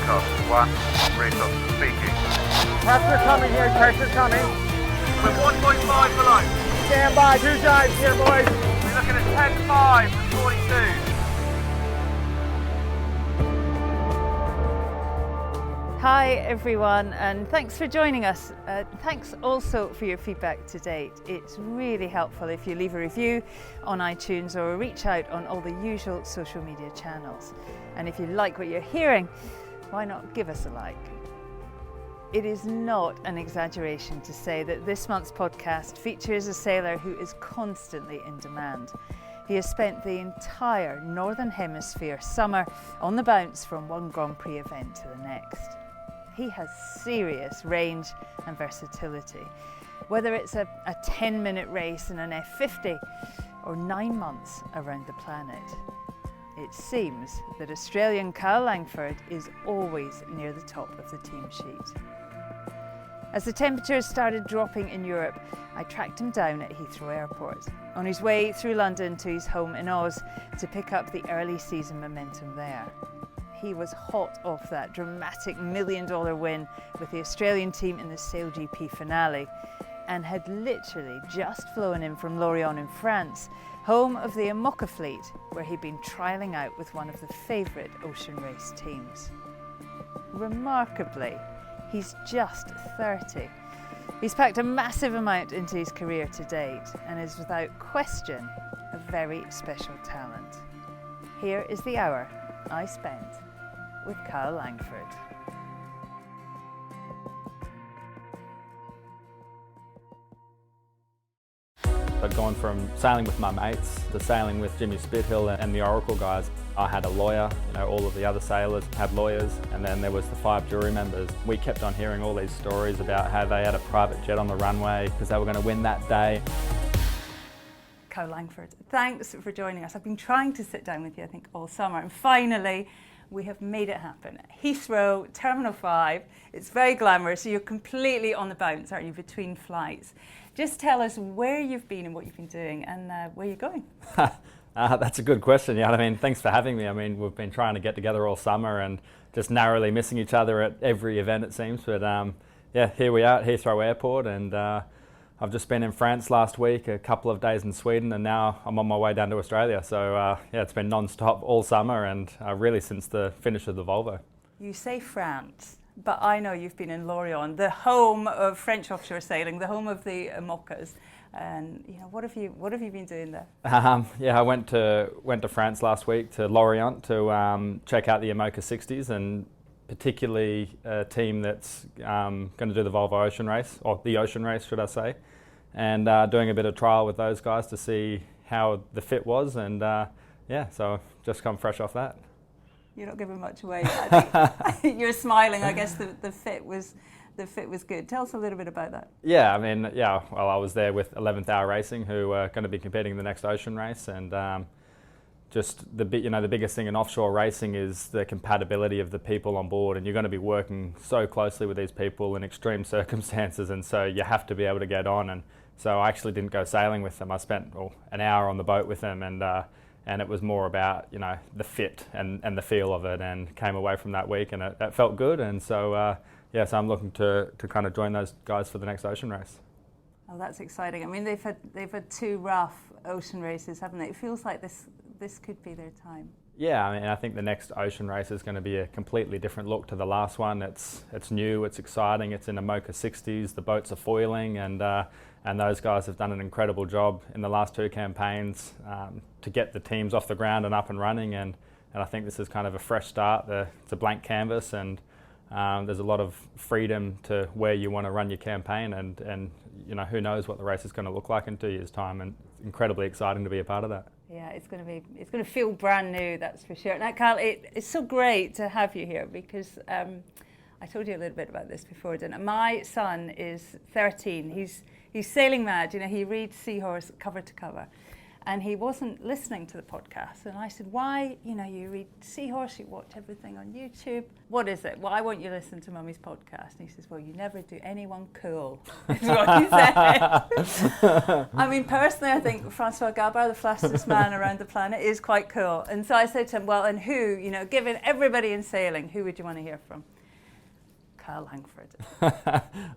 broadcast 1, Retos speaking. Pressure coming here, pressure coming. We're 1.5 below. Stand by, 2 dives here, boys. We're looking at 10.5 and 42. Hi everyone, and thanks for joining us. Thanks also for your feedback to date. It's really helpful if you leave a review on iTunes or reach out on all the usual social media channels. And if you like what you're hearing, why not give us a like? It is not an exaggeration to say that this month's podcast features a sailor who is constantly in demand. He has spent the entire Northern Hemisphere summer on the bounce from one Grand Prix event to the next. He has serious range and versatility, whether it's a 10-minute race in an F50 or 9 months around the planet. It seems that Australian Kyle Langford is always near the top of the team sheet. As the temperatures started dropping in Europe, I tracked him down at Heathrow Airport, on his way through London to his home in Oz to pick up the early season momentum there. He was hot off that dramatic $1 million win with the Australian team in the Sail GP finale, and had literally just flown in from Lorient in France, home of the IMOCA fleet, where he'd been trialling out with one of the favourite ocean race teams. Remarkably, he's just 30. He's packed a massive amount into his career to date and is without question a very special talent. Here is the hour I spent with Kyle Langford. I'd gone from sailing with my mates to sailing with Jimmy Spithill and the Oracle guys. I had a lawyer, all of the other sailors had lawyers, and then there was the 5 jury members. We kept on hearing all these stories about how they had a private jet on the runway because they were going to win that day. Kyle Langford, thanks for joining us. I've been trying to sit down with you, I think, all summer, and finally we have made it happen. Heathrow, Terminal 5, it's very glamorous, so you're completely on the bounce, aren't you, between flights. Just tell us where you've been and what you've been doing and where you're going. That's a good question. Thanks for having me. We've been trying to get together all summer and just narrowly missing each other at every event, it seems. But here we are at Heathrow Airport, and I've just been in France last week, a couple of days in Sweden, and now I'm on my way down to Australia. So it's been non-stop all summer, and really since the finish of the Volvo. You say France, but I know you've been in Lorient, the home of French offshore sailing, the home of the IMOCAs. And what have you been doing there? I went to France last week to Lorient to check out the IMOCA 60s, and particularly a team that's going to do the Volvo Ocean Race, or the Ocean Race, should I say, and doing a bit of trial with those guys to see how the fit was, and so just come fresh off that. You're not giving much away. I think you're smiling. I guess the fit was good. Tell us a little bit about that. Well, I was there with 11th Hour Racing, who are going to be competing in the next Ocean Race, and just the biggest thing in offshore racing is the compatibility of the people on board, and you're going to be working so closely with these people in extreme circumstances, and so you have to be able to get on. And so I actually didn't go sailing with them. I spent an hour on the boat with them, and it was more about the fit and the feel of it, and came away from that week and it felt good. And so so I'm looking to kind of join those guys for the next Ocean Race. Oh, that's exciting. They've had 2 rough ocean races, haven't they? It feels like this could be their time. Yeah, I think the next Ocean Race is going to be a completely different look to the last one. It's new, it's exciting, it's in IMOCA 60s, the boats are foiling, and those guys have done an incredible job in the last 2 campaigns to get the teams off the ground and up and running, and I think this is kind of a fresh start. It's a blank canvas, and there's a lot of freedom to where you want to run your campaign, and who knows what the race is going to look like in 2 years' time, and it's incredibly exciting to be a part of that. Yeah, it's going to feel brand new, that's for sure. Now, Kyle, it's so great to have you here because I told you a little bit about this before, didn't I? My son is 13. He's sailing mad. He reads Seahorse cover to cover, and he wasn't listening to the podcast. And I said, why, you read Seahorse, you watch everything on YouTube. What is it? Why won't you listen to Mummy's podcast? And he says, well, you never do anyone cool, is what he said. I mean, personally, I think Francois Gabard, the fastest man around the planet, is quite cool. And so I said to him, well, and who, given everybody in sailing, who would you want to hear from? Kyle Langford.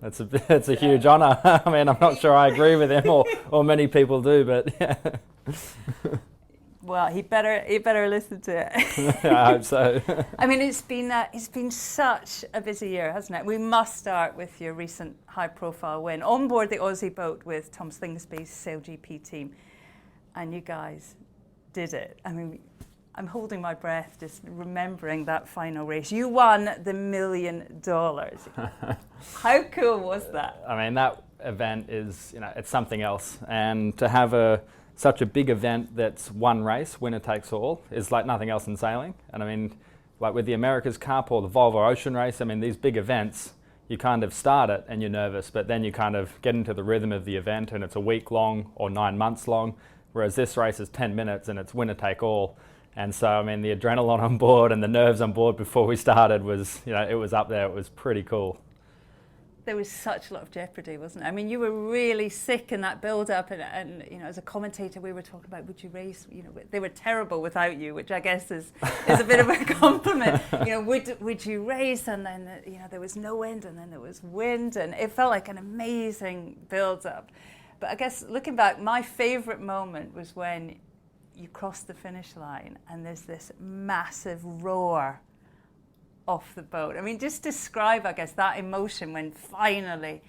That's a huge honour. I mean, I'm not sure I agree with him, or many people do, but yeah. Well, he better listen to it. I hope so. I mean, it's been such a busy year, hasn't it? We must start with your recent high-profile win on board the Aussie boat with Tom Slingsby's Sail GP team, and you guys did it. I mean, I'm holding my breath just remembering that final race. You won the $1 million. How cool was that? I mean, that event is, it's something else. And to have such a big event that's one race, winner takes all, is like nothing else in sailing. And I mean, like with the America's Cup or the Volvo Ocean Race, I mean, these big events, you kind of start it and you're nervous, but then you kind of get into the rhythm of the event and it's a week long or 9 months long, whereas this race is 10 minutes and it's winner take all. And so, I mean, the adrenaline on board and the nerves on board before we started was, it was up there. It was pretty cool. There was such a lot of jeopardy, wasn't there? I mean, you were really sick in that build-up, and as a commentator, we were talking about, would you race? They were terrible without you, which I guess is a bit of a compliment. Would you race? And then, there was no wind, and then there was wind, and it felt like an amazing build-up. But I guess looking back, my favourite moment was when you cross the finish line and there's this massive roar off the boat. I mean, just describe, I guess, that emotion when finally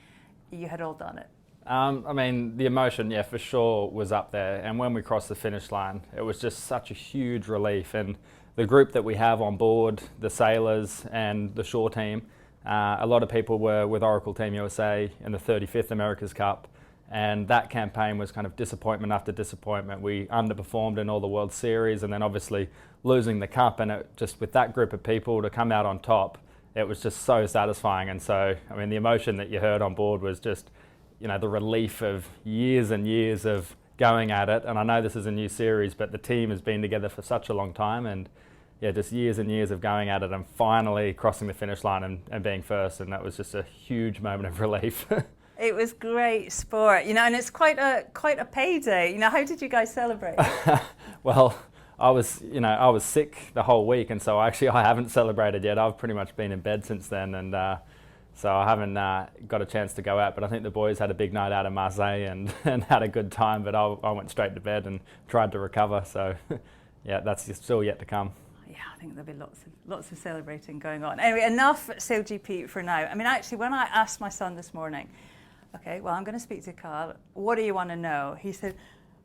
you had all done it. I mean, the emotion, yeah, for sure was up there. And when we crossed the finish line, it was just such a huge relief. And the group that we have on board, the sailors and the shore team, a lot of people were with Oracle Team USA in the 35th America's Cup. And that campaign was kind of disappointment after disappointment. We underperformed in all the World Series and then obviously losing the cup. And it just with that group of people to come out on top, it was just so satisfying. And so, I mean, the emotion that you heard on board was just, the relief of years and years of going at it. And I know this is a new series, but the team has been together for such a long time. And yeah, just years and years of going at it and finally crossing the finish line and being first. And that was just a huge moment of relief. It was great sport, and it's quite a payday. How did you guys celebrate? Well, I was sick the whole week, and so actually I haven't celebrated yet. I've pretty much been in bed since then, and so I haven't got a chance to go out. But I think the boys had a big night out in Marseille and had a good time. But I went straight to bed and tried to recover. So yeah, that's still yet to come. Yeah, I think there'll be lots of celebrating going on. Anyway, enough Sail GP for now. I mean, actually, when I asked my son this morning, okay, well, I'm going to speak to Kyle. What do you want to know? He said,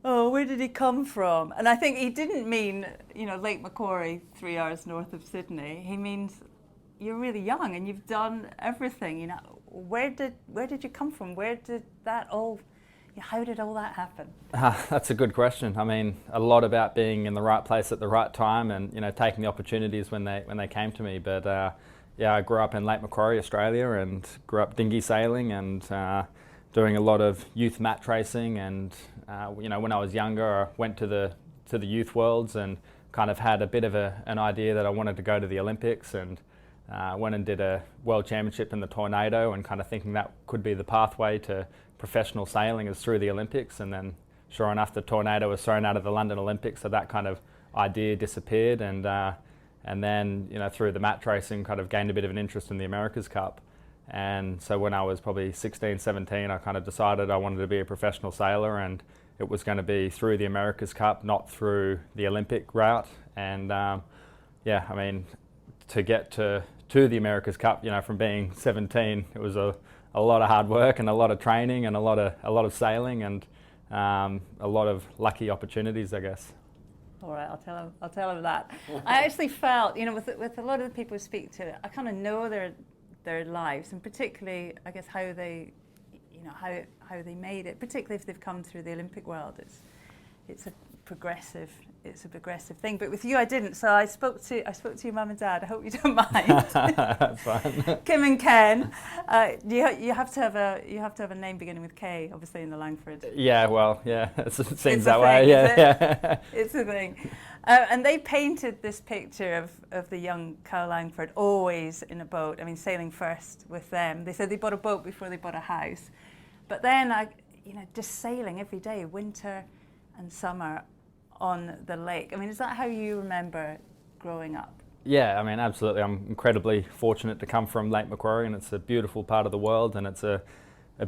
oh, where did he come from? And I think he didn't mean, Lake Macquarie, 3 hours north of Sydney. He means you're really young and you've done everything. Where did you come from? Where did that all? How did all that happen? That's a good question. I mean, a lot about being in the right place at the right time and taking the opportunities when they came to me. But yeah, I grew up in Lake Macquarie, Australia, and grew up dinghy sailing and doing a lot of youth match racing. And when I was younger, I went to the youth worlds and kind of had a bit of an idea that I wanted to go to the Olympics, and went and did a world championship in the Tornado, and kind of thinking that could be the pathway to professional sailing is through the Olympics. And then, sure enough, the Tornado was thrown out of the London Olympics, so that kind of idea disappeared. And then, through the match racing, kind of gained a bit of an interest in the America's Cup. And so when I was probably 16, 17, I kind of decided I wanted to be a professional sailor, and it was going to be through the America's Cup, not through the Olympic route. And yeah, I mean, to get to the America's Cup, from being 17, it was a lot of hard work and a lot of training and a lot of sailing and a lot of lucky opportunities, I guess. All right, I'll tell him that. I actually felt, with a lot of the people who speak to, I kind of know their lives, and particularly, I guess, how they, how they made it. Particularly if they've come through the Olympic world, it's a progressive. It's a progressive thing. But with you, I didn't. So I spoke to your mum and dad. I hope you don't mind. That's fine. Kim and Ken. You have to have a name beginning with K, obviously in the Langford. Yeah, well, yeah, it seems It's that a way. thing, Yeah. It's a thing. And they painted this picture of the young Kyle Langford always in a boat. I mean, sailing first with them. They said they bought a boat before they bought a house. But then, just sailing every day, winter and summer on the lake. I mean, is that how you remember growing up? Yeah, I mean, absolutely. I'm incredibly fortunate to come from Lake Macquarie, and it's a beautiful part of the world, and it's a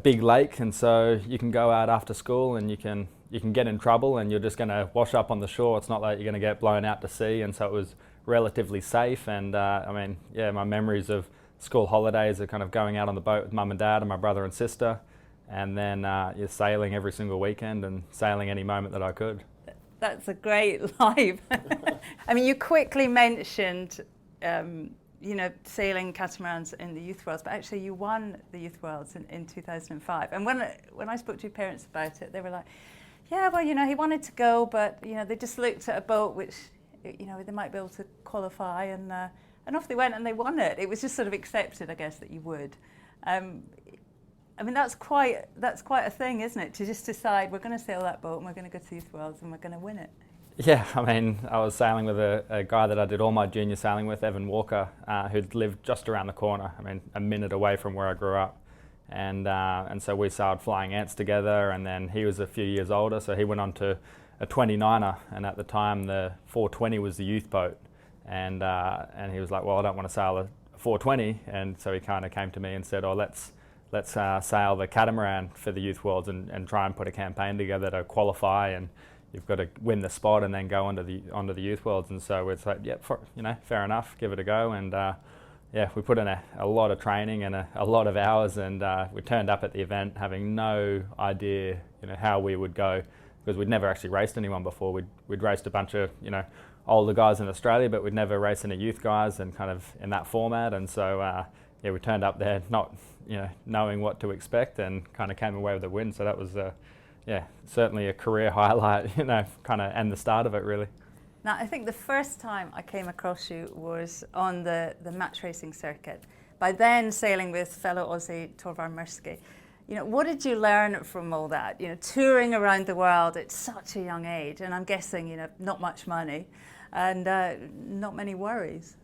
big lake, and so you can go out after school and you can get in trouble and you're just going to wash up on the shore. It's not like you're going to get blown out to sea, and so it was relatively safe. And I mean, yeah, my memories of school holidays are kind of going out on the boat with mum and dad and my brother and sister, and then you're sailing every single weekend and sailing any moment that I could. That's a great life. I mean, you quickly mentioned, sailing catamarans in the Youth Worlds, but actually you won the Youth Worlds in 2005. And when I spoke to your parents about it, they were like, yeah, well, he wanted to go, but, they just looked at a boat which, they might be able to qualify, and off they went and they won it. It was just sort of accepted, I guess, that you would. I mean, that's quite a thing, isn't it? To just decide we're going to sail that boat and we're going to go to the Youth Worlds and we're going to win it. Yeah, I mean, I was sailing with a guy that I did all my junior sailing with, Evan Walker, who'd lived just around the corner. I mean, a minute away from where I grew up, and so we sailed Flying Ants together. And then he was a few years older, so he went on to a 29er, and at the time the 420 was the youth boat, and he was like, well, I don't want to sail a 420, and so he kind of came to me and said, oh, let's sail the catamaran for the Youth Worlds and try and put a campaign together to qualify, and you've got to win the spot and then go onto the Youth Worlds. And so it's like, yeah, fair enough, give it a go. And we put in a lot of training and a lot of hours, and we turned up at the event having no idea, how we would go, because we'd never actually raced anyone before. We'd raced a bunch of, older guys in Australia, but we'd never raced any youth guys and kind of in that format. And so we turned up there not knowing what to expect, and kind of came away with a win. So that was certainly a career highlight, kind of, and the start of it, really. Now, I think the first time I came across you was on the match racing circuit. By then, sailing with fellow Aussie Torvar Mirsky. What did you learn from all that? Touring around the world at such a young age, and I'm guessing, not much money, and not many worries.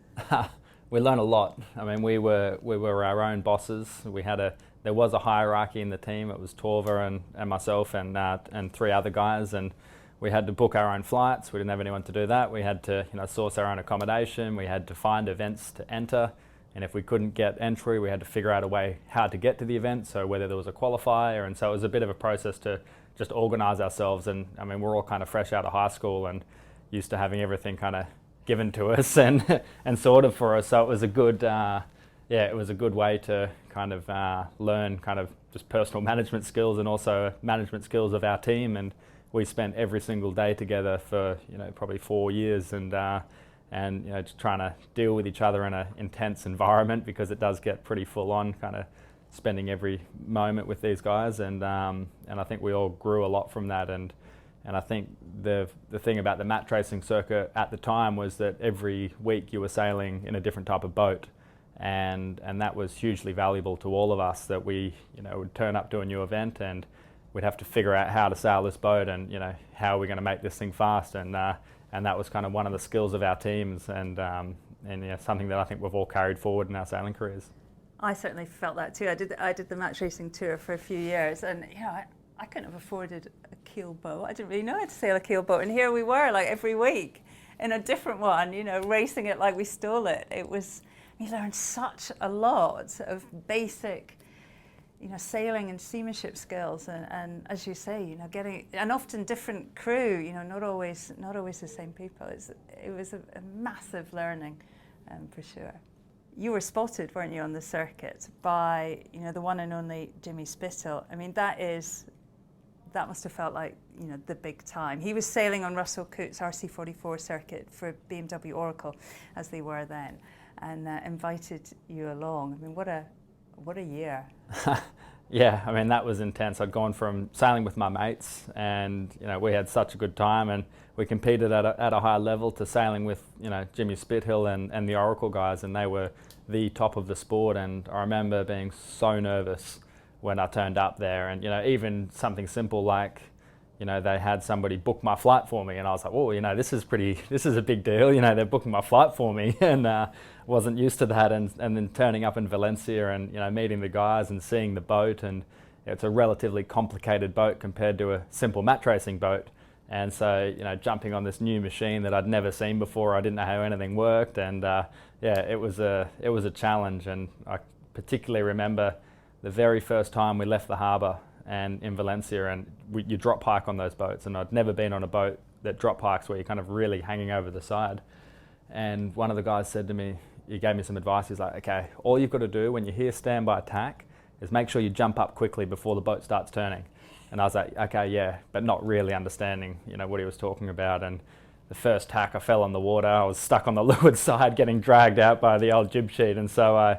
We learned a lot. I mean, we were our own bosses. There was a hierarchy in the team. It was Torva and myself and three other guys, and we had to book our own flights. We didn't have anyone to do that. We had to source our own accommodation. We had to find events to enter, and if we couldn't get entry, we had to figure out a way how to get to the event. So whether there was a qualifier, and so it was a bit of a process to just organise ourselves. And I mean, we're all kind of fresh out of high school and used to having everything kind of given to us and sorted for us. So it was a good way to kind of learn kind of just personal management skills and also management skills of our team. And we spent every single day together for probably 4 years, and just trying to deal with each other in an intense environment, because it does get pretty full on, kind of spending every moment with these guys. And I think we all grew a lot from that. And I think the thing about the match racing circuit at the time was that every week you were sailing in a different type of boat, and that was hugely valuable to all of us, that we would turn up to a new event and we'd have to figure out how to sail this boat, and how are we going to make this thing fast, and that was kind of one of the skills of our teams, and something that I think we've all carried forward in our sailing careers. I certainly felt that too. I did the match racing tour for a few years, and I couldn't have afforded a keel boat. I didn't really know how to sail a keel boat, and here we were, like every week in a different one, racing it like we stole it. We learned such a lot of basic, sailing and seamanship skills, and as you say, getting, and often different crew, not always the same people. It was a massive learning, for sure. You were spotted, weren't you, on the circuit by, the one and only Jimmy Spithill. I mean, that must have felt like, the big time. He was sailing on Russell Coote's RC44 circuit for BMW Oracle, as they were then, and invited you along. I mean, what a year. Yeah, I mean, that was intense. I'd gone from sailing with my mates and, we had such a good time and we competed at a high level to sailing with, Jimmy Spithill and the Oracle guys, and they were the top of the sport. And I remember being so nervous when I turned up there, and, even something simple like, they had somebody book my flight for me, and I was like, oh, this is a big deal, they're booking my flight for me, and wasn't used to that, and then turning up in Valencia and, meeting the guys and seeing the boat, and it's a relatively complicated boat compared to a simple match racing boat, and so, jumping on this new machine that I'd never seen before, I didn't know how anything worked, and it was a challenge, and I particularly remember the very first time we left the harbour and in Valencia, and you drop hike on those boats, and I'd never been on a boat that drop hikes where you're kind of really hanging over the side. And one of the guys said to me, he gave me some advice, he's like, okay, all you've got to do when you hear standby tack is make sure you jump up quickly before the boat starts turning. And I was like, okay, yeah, but not really understanding, what he was talking about. And the first tack, I fell on the water, I was stuck on the leeward side getting dragged out by the old jib sheet, and so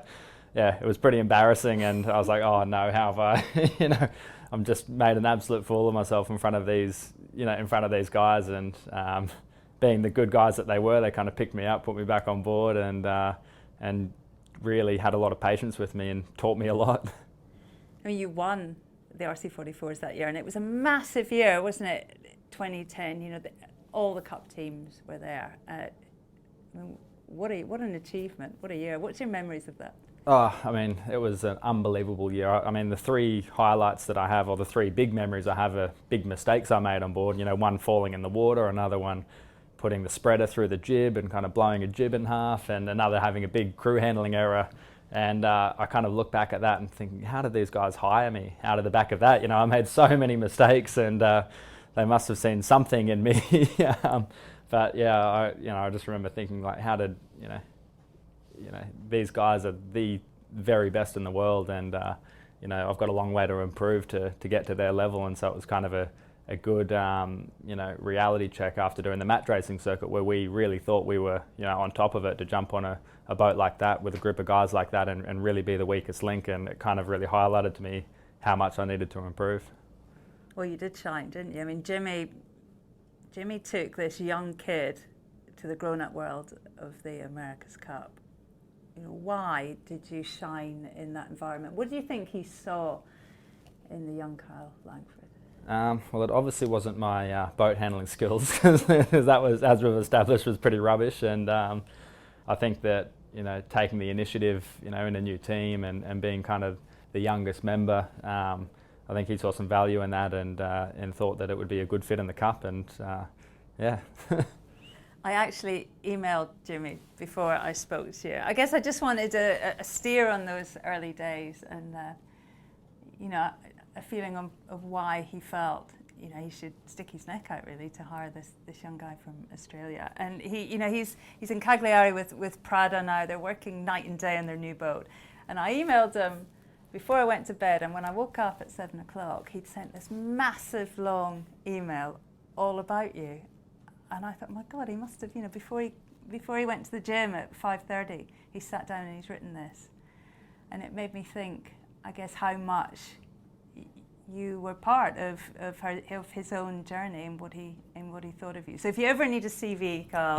it was pretty embarrassing, and I was like, oh no, how have I, I'm just made an absolute fool of myself in front of these, guys, and being the good guys that they were, they kind of picked me up, put me back on board, and really had a lot of patience with me and taught me a lot. I mean, you won the RC44s that year, and it was a massive year, wasn't it? 2010, all the cup teams were there. I mean, what an achievement, what a year. What's your memories of that? Oh, I mean, it was an unbelievable year. I mean, the three highlights that I have, or the three big memories I have, are big mistakes I made on board. One falling in the water, another one putting the spreader through the jib and kind of blowing a jib in half, and another having a big crew handling error. And I kind of look back at that and think, how did these guys hire me out of the back of that? I made so many mistakes, and they must have seen something in me. But yeah, I just remember thinking, like, how did, these guys are the very best in the world, and I've got a long way to improve to get to their level. And so it was kind of a good reality check after doing the match racing circuit, where we really thought we were on top of it, to jump on a boat like that with a group of guys like that and really be the weakest link. And it kind of really highlighted to me how much I needed to improve. Well, you did shine, didn't you? I mean, Jimmy took this young kid to the grown-up world of the America's Cup. Why did you shine in that environment? What do you think he saw in the young Kyle Langford? Well, it obviously wasn't my boat handling skills, because that was, as we've established, was pretty rubbish. And I think that taking the initiative, in a new team and being kind of the youngest member, I think he saw some value in that, and thought that it would be a good fit in the cup. And yeah. I actually emailed Jimmy before I spoke to you. I guess I just wanted a steer on those early days, and a feeling of why he felt he should stick his neck out, really, to hire this young guy from Australia. And he's in Cagliari with Prada now. They're working night and day on their new boat. And I emailed him before I went to bed, and when I woke up at 7 o'clock, he'd sent this massive long email all about you. And I thought, my God, he must have, before he went to the gym at 5:30, he sat down and he's written this. And it made me think, I guess, how much you were part of his own journey and what he thought of you. So if you ever need a CV, Carl,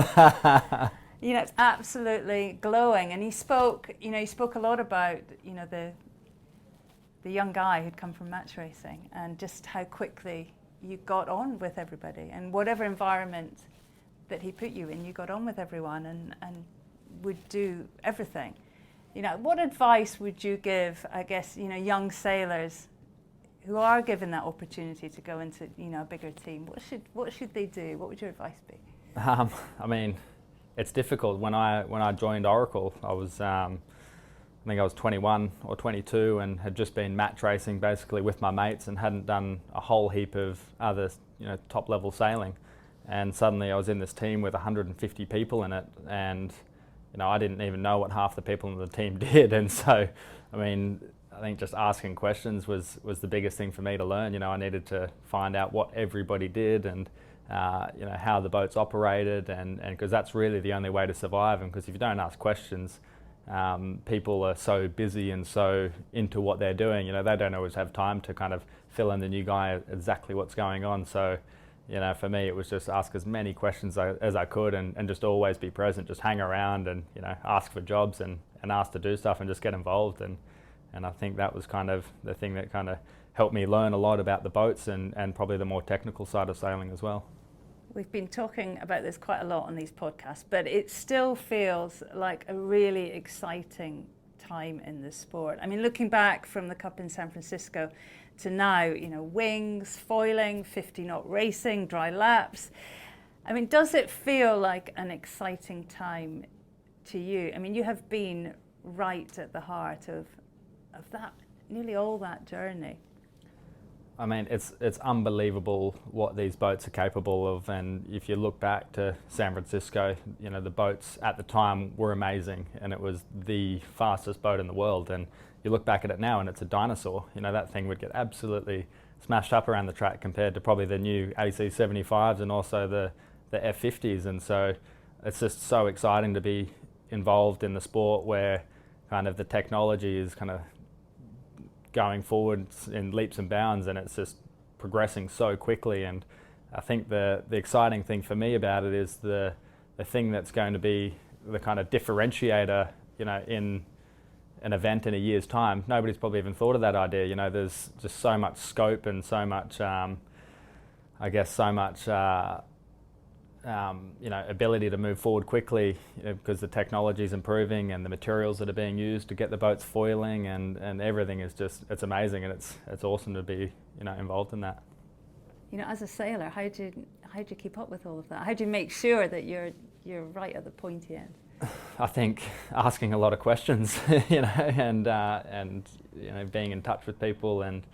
it's absolutely glowing. And he spoke a lot about, the young guy who'd come from match racing, and just how quickly you got on with everybody, and whatever environment that he put you in, you got on with everyone and would do everything. What advice would you give, I guess, young sailors who are given that opportunity to go into, a bigger team? What should they do? What would your advice be? I mean, it's difficult. When I joined Oracle, I was I think I was 21 or 22 and had just been match racing basically with my mates and hadn't done a whole heap of other top level sailing. And suddenly I was in this team with 150 people in it, and I didn't even know what half the people in the team did. And so, I mean, I think just asking questions was the biggest thing for me to learn. I needed to find out what everybody did and how the boats operated, and because that's really the only way to survive. And because if you don't ask questions, people are so busy and so into what they're doing, they don't always have time to kind of fill in the new guy exactly what's going on. So, for me, it was just ask as many questions as I could and just always be present, just hang around and, ask for jobs and ask to do stuff and just get involved. And I think that was kind of the thing that kind of helped me learn a lot about the boats and probably the more technical side of sailing as well. We've been talking about this quite a lot on these podcasts, but it still feels like a really exciting time in the sport. I mean, looking back from the Cup in San Francisco to now, wings, foiling, 50-knot racing, dry laps. I mean, does it feel like an exciting time to you? I mean, you have been right at the heart of that, nearly all that journey. I mean, it's unbelievable what these boats are capable of, and if you look back to San Francisco, the boats at the time were amazing, and it was the fastest boat in the world. And you look back at it now, and it's a dinosaur. That thing would get absolutely smashed up around the track compared to probably the new AC75s and also the Ep8s. And so it's just so exciting to be involved in the sport where kind of the technology is kind of going forward in leaps and bounds, and it's just progressing so quickly. And I think the exciting thing for me about it is the thing that's going to be the kind of differentiator, in an event in a year's time. Nobody's probably even thought of that idea. There's just so much scope and so much, ability to move forward quickly, because the technology is improving and the materials that are being used to get the boats foiling and everything is just, it's amazing, and it's awesome to be, involved in that. As a sailor, how do you keep up with all of that? How do you make sure that you're right at the pointy end? I think asking a lot of questions, and being in touch with people, and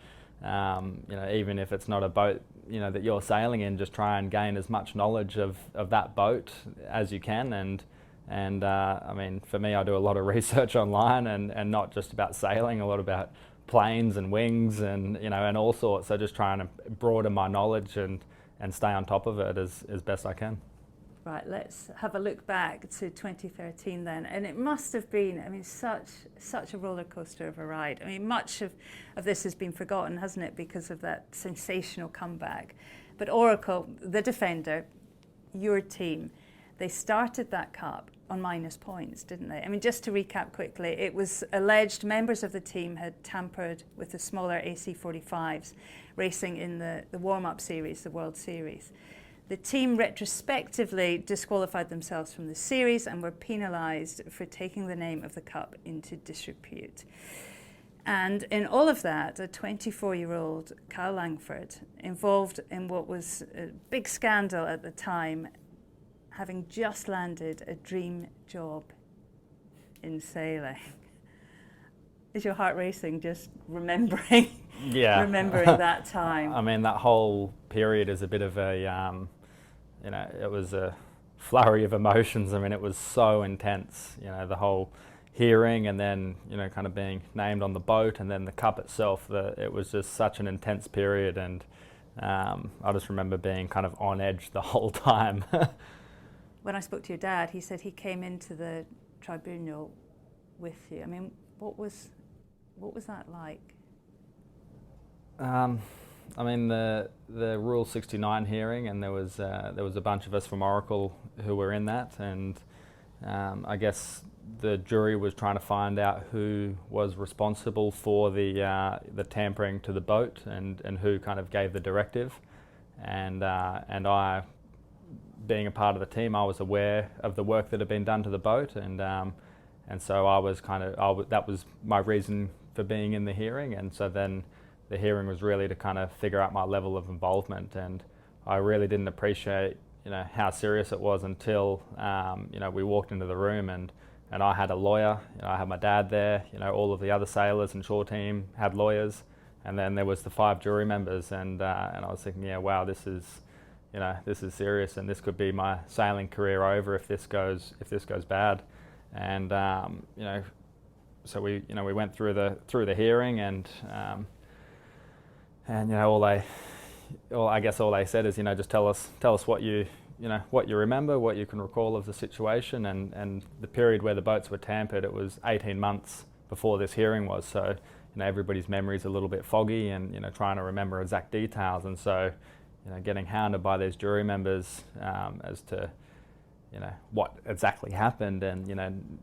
even if it's not a boat that you're sailing in, just try and gain as much knowledge of that boat as you can. And I mean, for me, I do a lot of research online and not just about sailing, a lot about planes and wings and all sorts. So just trying to broaden my knowledge and stay on top of it as best I can. Right, let's have a look back to 2013 then. And it must have been, such a roller coaster of a ride. Much of this has been forgotten, hasn't it, because of that sensational comeback. But Oracle, the defender, your team, they started that cup on minus points, didn't they? Just to recap quickly, it was alleged members of the team had tampered with the smaller AC45s racing in the warm-up series, the World Series. The team retrospectively disqualified themselves from the series and were penalised for taking the name of the cup into disrepute. And in all of that, a 24-year-old Kyle Langford, involved in what was a big scandal at the time, having just landed a dream job in sailing. Is your heart racing just remembering that time? That whole period is a bit of a, it was a flurry of emotions. It was so intense, the whole hearing and then, kind of being named on the boat and then the cup itself. It was just such an intense period, and I just remember being kind of on edge the whole time. When I spoke to your dad, he said he came into the tribunal with you. What was that like? The Rule 69 hearing, and there was a bunch of us from Oracle who were in that, and I guess the jury was trying to find out who was responsible for the tampering to the boat and who kind of gave the directive, and I, being a part of the team, I was aware of the work that had been done to the boat, and so I was that was my reason for being in the hearing. And so then the hearing was really to kind of figure out my level of involvement, and I really didn't appreciate how serious it was until we walked into the room and I had a lawyer. I had my dad there, all of the other sailors and shore team had lawyers, and then there was the 5 jury members, and I was thinking, wow, this is serious, and this could be my sailing career over if this goes bad. And so we went through the hearing, and all they said is, just tell us what you what you remember, what you can recall of the situation, and the period where the boats were tampered, it was 18 months before this hearing was, so everybody's memory's a little bit foggy, and trying to remember exact details, and so getting hounded by these jury members as to what exactly happened, and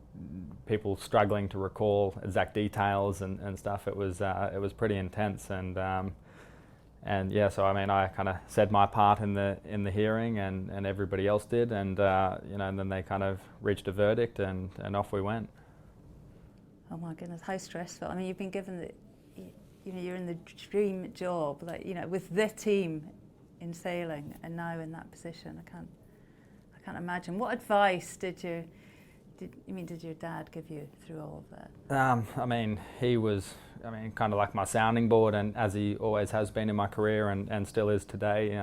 people struggling to recall exact details and stuff. It was pretty intense, and yeah, so I kind of said my part in the hearing, and everybody else did, and and then they kind of reached a verdict, and off we went. Oh my goodness, how stressful! I mean, you've been given you're in the dream job, like with the team in sailing, and now in that position. I can't imagine. What advice did your dad give you through all of that? He was, kind of like my sounding board, and as he always has been in my career, and still is today.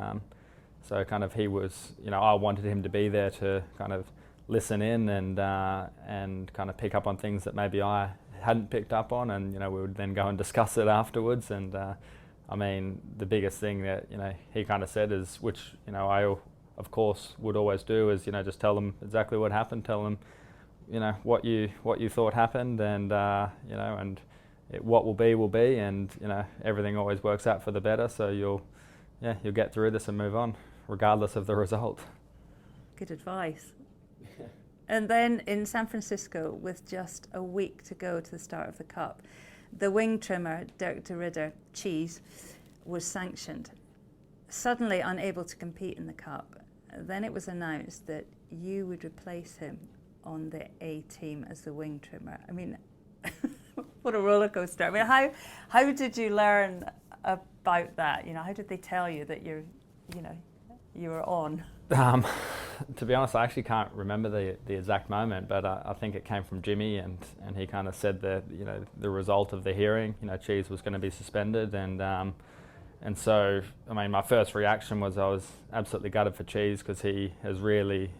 So kind of he was, I wanted him to be there to kind of listen in and kind of pick up on things that maybe I hadn't picked up on, and we would then go and discuss it afterwards. And the biggest thing that he kind of said is, which I of course would always do, is just tell them exactly what happened, tell them what you thought happened, and what will be, and everything always works out for the better, so you'll get through this and move on regardless of the result. Good advice. And then in San Francisco, with just a week to go to the start of the Cup, the wing trimmer, Dirk de Ridder, Cheese, was sanctioned. Suddenly unable to compete in the Cup, then it was announced that you would replace him on the A team as the wing trimmer. I mean, what a roller coaster. I mean, how did you learn about that? How did they tell you that you were on? To be honest, I actually can't remember the exact moment, but I think it came from Jimmy, and he kind of said that the result of the hearing, Cheese was going to be suspended, and so my first reaction was I was absolutely gutted for Cheese, because he has really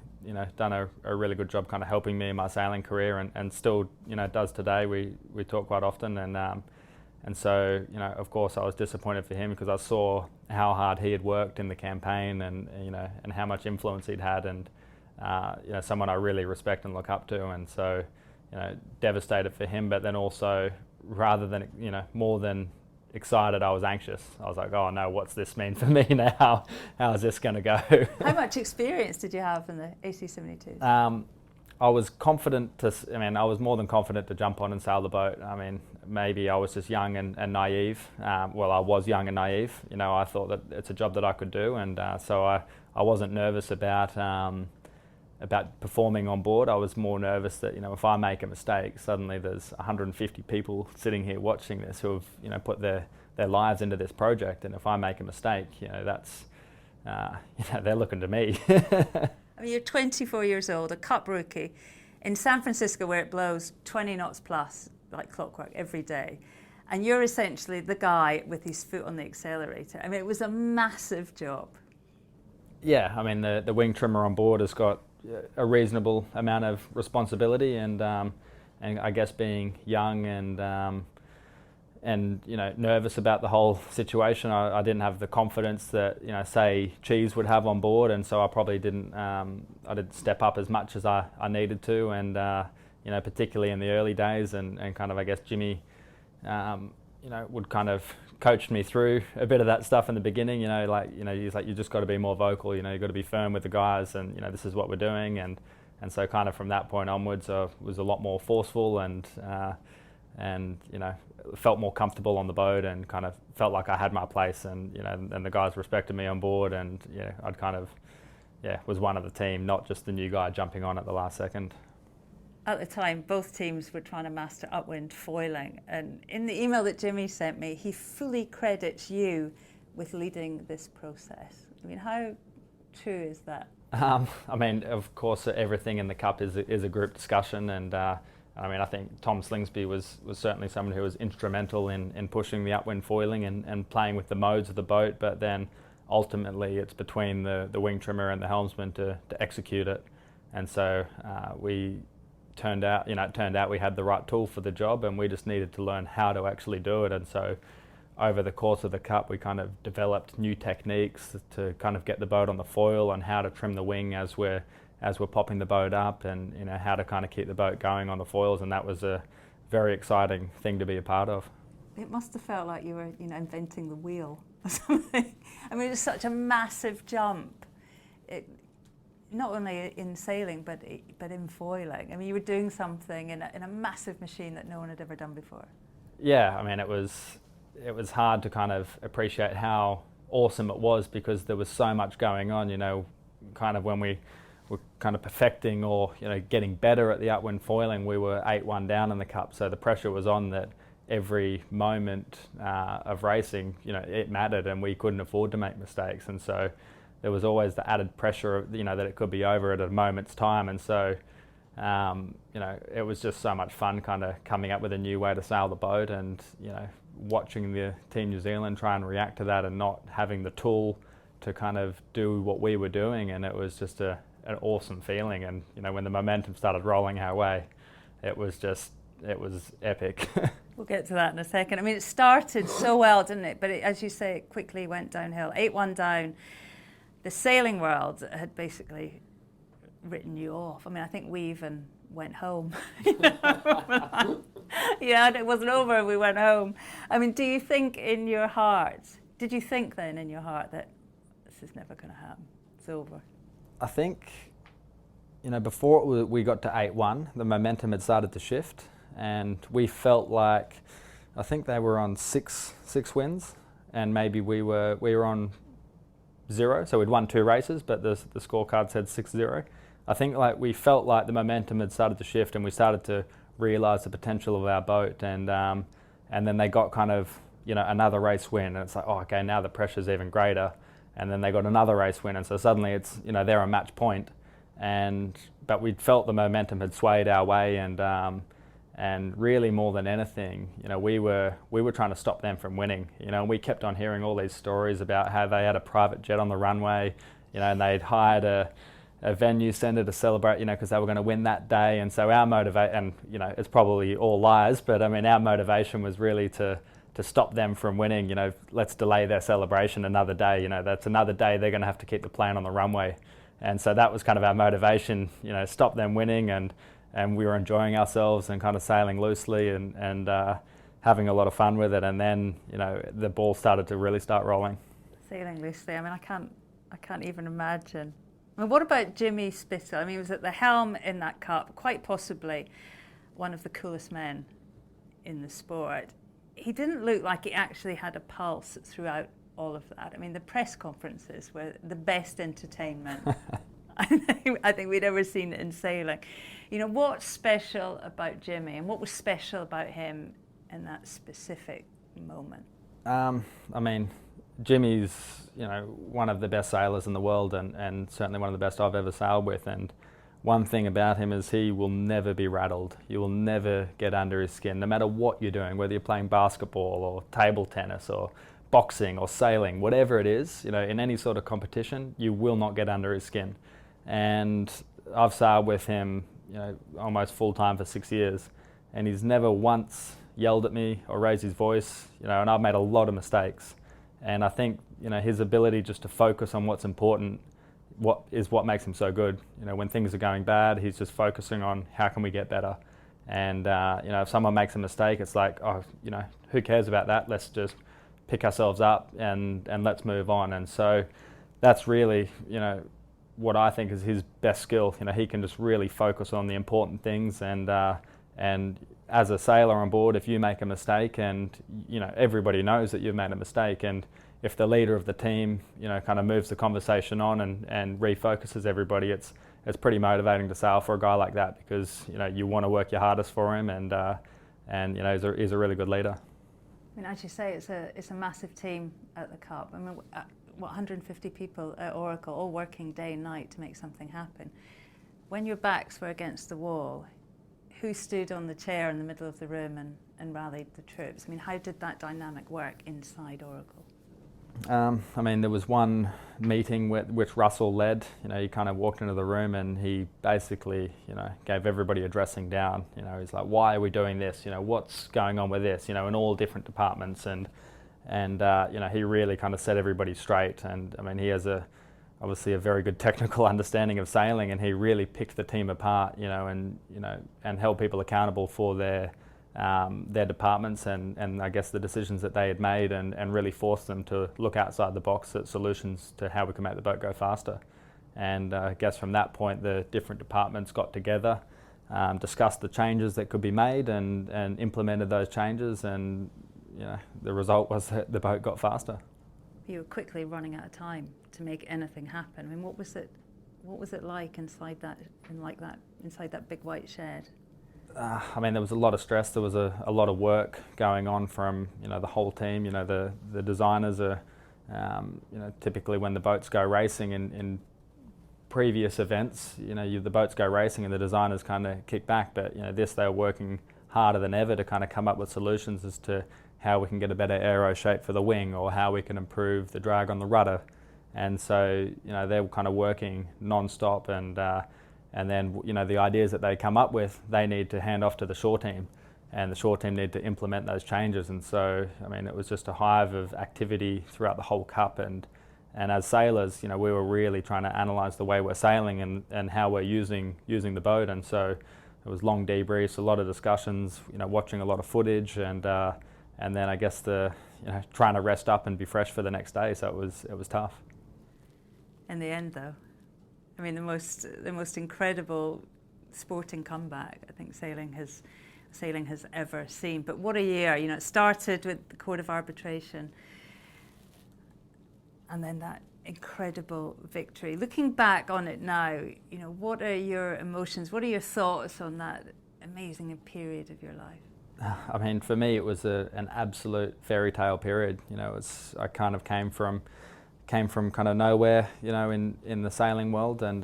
done a really good job kind of helping me in my sailing career, and still does today. We talk quite often, and so of course I was disappointed for him, because I saw how hard he had worked in the campaign, and and how much influence he'd had, and someone I really respect and look up to, and so devastated for him. But then also, rather than more than excited, I was anxious. I was like, oh no, what's this mean for me now? How is this going to go? How much experience did you have in the AC72? I was confident I was more than confident to jump on and sail the boat. Maybe I was just young and naive. Well, I was young and naive. I thought that it's a job that I could do, and so I wasn't nervous about performing on board. I was more nervous that if I make a mistake, suddenly there's 150 people sitting here watching this who have put their lives into this project, and if I make a mistake, that's they're looking to me. You're 24 years old, a Cup rookie, in San Francisco, where it blows 20 knots plus like clockwork every day, and you're essentially the guy with his foot on the accelerator. It was a massive job. Yeah, the wing trimmer on board has got a reasonable amount of responsibility, and I guess being young and nervous about the whole situation, I didn't have the confidence that say Cheese would have on board, and so I probably didn't step up as much as I needed to, and particularly in the early days, and kind of I guess Jimmy would kind of coached me through a bit of that stuff in the beginning. He's like, you just got to be more vocal. You've got to be firm with the guys, and this is what we're doing, and so kind of from that point onwards, I was a lot more forceful, and felt more comfortable on the boat, and kind of felt like I had my place, and and the guys respected me on board, and I'd kind of was one of the team, not just the new guy jumping on at the last second. At the time, both teams were trying to master upwind foiling, and in the email that Jimmy sent me, he fully credits you with leading this process. How true is that? Of course, everything in the Cup is a group discussion, and I think Tom Slingsby was certainly someone who was instrumental in pushing the upwind foiling and playing with the modes of the boat, but then ultimately it's between the wing trimmer and the helmsman to execute it, and so it turned out we had the right tool for the job, and we just needed to learn how to actually do it. And so over the course of the Cup, we kind of developed new techniques to kind of get the boat on the foil and how to trim the wing as we're popping the boat up, and how to kind of keep the boat going on the foils, and that was a very exciting thing to be a part of. It must have felt like you were, inventing the wheel or something. I mean, it was such a massive jump. Not only in sailing, but in foiling. I mean, you were doing something in a massive machine that no one had ever done before. Yeah, I mean, it was hard to kind of appreciate how awesome it was, because there was so much going on. Kind of when we were kind of perfecting or getting better at the upwind foiling, we were 8-1 down in the Cup, so the pressure was on that every moment of racing, it mattered, and we couldn't afford to make mistakes, and so there was always the added pressure of, that it could be over at a moment's time, and so it was just so much fun kind of coming up with a new way to sail the boat, and watching the Team New Zealand try and react to that and not having the tool to kind of do what we were doing, and it was just an awesome feeling. And when the momentum started rolling our way, it was epic. We'll get to that in a second. I mean, it started so well, didn't it? But as you say, it quickly went downhill. 8-1 down. The sailing world had basically written you off. I mean, I think we even went home. Yeah, it wasn't over, we went home. I mean, do you think in your heart, did you think then in your heart that this is never going to happen, it's over? I think, before we got to 8-1, the momentum had started to shift, and we felt like, I think they were on six wins, and maybe we were on 0, so we'd won 2 races, but the scorecard said 6-0. I think we felt like the momentum had started to shift, and we started to realise the potential of our boat, and then they got kind of another race win, and it's like, oh, okay, now the pressure's even greater, and then they got another race win, and so suddenly it's they're a match point, but we felt the momentum had swayed our way, and really more than anything, we were trying to stop them from winning. We kept on hearing all these stories about how they had a private jet on the runway, and they'd hired a venue centre to celebrate, because they were going to win that day. And so our motivation, and it's probably all lies, but I mean, our motivation was really to stop them from winning. Let's delay their celebration another day. That's another day they're going to have to keep the plane on the runway. And so that was kind of our motivation, stop them winning, and we were enjoying ourselves and kind of sailing loosely and having a lot of fun with it. And then, the ball started to really start rolling. Sailing loosely, I mean, I can't even imagine. I mean, what about Jimmy Spithill? I mean, he was at the helm in that Cup, quite possibly one of the coolest men in the sport. He didn't look like he actually had a pulse throughout all of that. I mean, the press conferences were the best entertainment I think we'd ever seen in sailing. What's special about Jimmy, and what was special about him in that specific moment? I mean, Jimmy's, one of the best sailors in the world, and certainly one of the best I've ever sailed with. And one thing about him is he will never be rattled. You will never get under his skin, no matter what you're doing, whether you're playing basketball or table tennis or boxing or sailing, whatever it is, in any sort of competition, you will not get under his skin. And I've sailed with him, almost full time for 6 years, and he's never once yelled at me or raised his voice, and I've made a lot of mistakes. And I think, his ability just to focus on what's important, what makes him so good. When things are going bad, he's just focusing on how can we get better. And, if someone makes a mistake, it's like, oh, who cares about that? Let's just pick ourselves up and let's move on. And so that's really, what I think is his best skill. He can just really focus on the important things, and as a sailor on board, if you make a mistake, and everybody knows that you've made a mistake, and if the leader of the team kind of moves the conversation on and refocuses everybody, it's pretty motivating to sail for a guy like that, because you want to work your hardest for him, and he's a really good leader. I mean, as you say, it's a massive team at the Cup. I mean, 150 people at Oracle, all working day and night to make something happen. When your backs were against the wall, who stood on the chair in the middle of the room and rallied the troops? I mean, how did that dynamic work inside Oracle? I mean, there was one meeting which Russell led. He kind of walked into the room and he basically, gave everybody a dressing down. He's like, why are we doing this? What's going on with this? In all different departments. And And he really kind of set everybody straight. And I mean, he has obviously a very good technical understanding of sailing, and he really picked the team apart, and held people accountable for their departments and I guess the decisions that they had made, and really forced them to look outside the box at solutions to how we can make the boat go faster. And I guess from that point, the different departments got together, discussed the changes that could be made, and implemented those changes, and the result was that the boat got faster. You were quickly running out of time to make anything happen. I mean, what was it like inside that big white shed? I mean, there was a lot of stress. There was a lot of work going on from the whole team. The designers are typically when the boats go racing in previous events, the boats go racing and the designers kind of kick back. But they were working harder than ever to kind of come up with solutions as to how we can get a better aero shape for the wing, or how we can improve the drag on the rudder. And so they were kind of working non-stop, and then the ideas that they come up with, they need to hand off to the shore team, and the shore team need to implement those changes. And so I mean, it was just a hive of activity throughout the whole cup, and as sailors, we were really trying to analyse the way we're sailing and how we're using the boat. And so it was long debriefs, a lot of discussions, watching a lot of footage, and then I guess trying to rest up and be fresh for the next day. So it was tough. In the end, though, I mean, the most incredible sporting comeback I think sailing has ever seen. But what a year! It started with the Court of Arbitration, and then that incredible victory. Looking back on it now, what are your emotions? What are your thoughts on that amazing period of your life? I mean, for me, it was an absolute fairy tale period. I kind of came from kind of nowhere, in the sailing world, and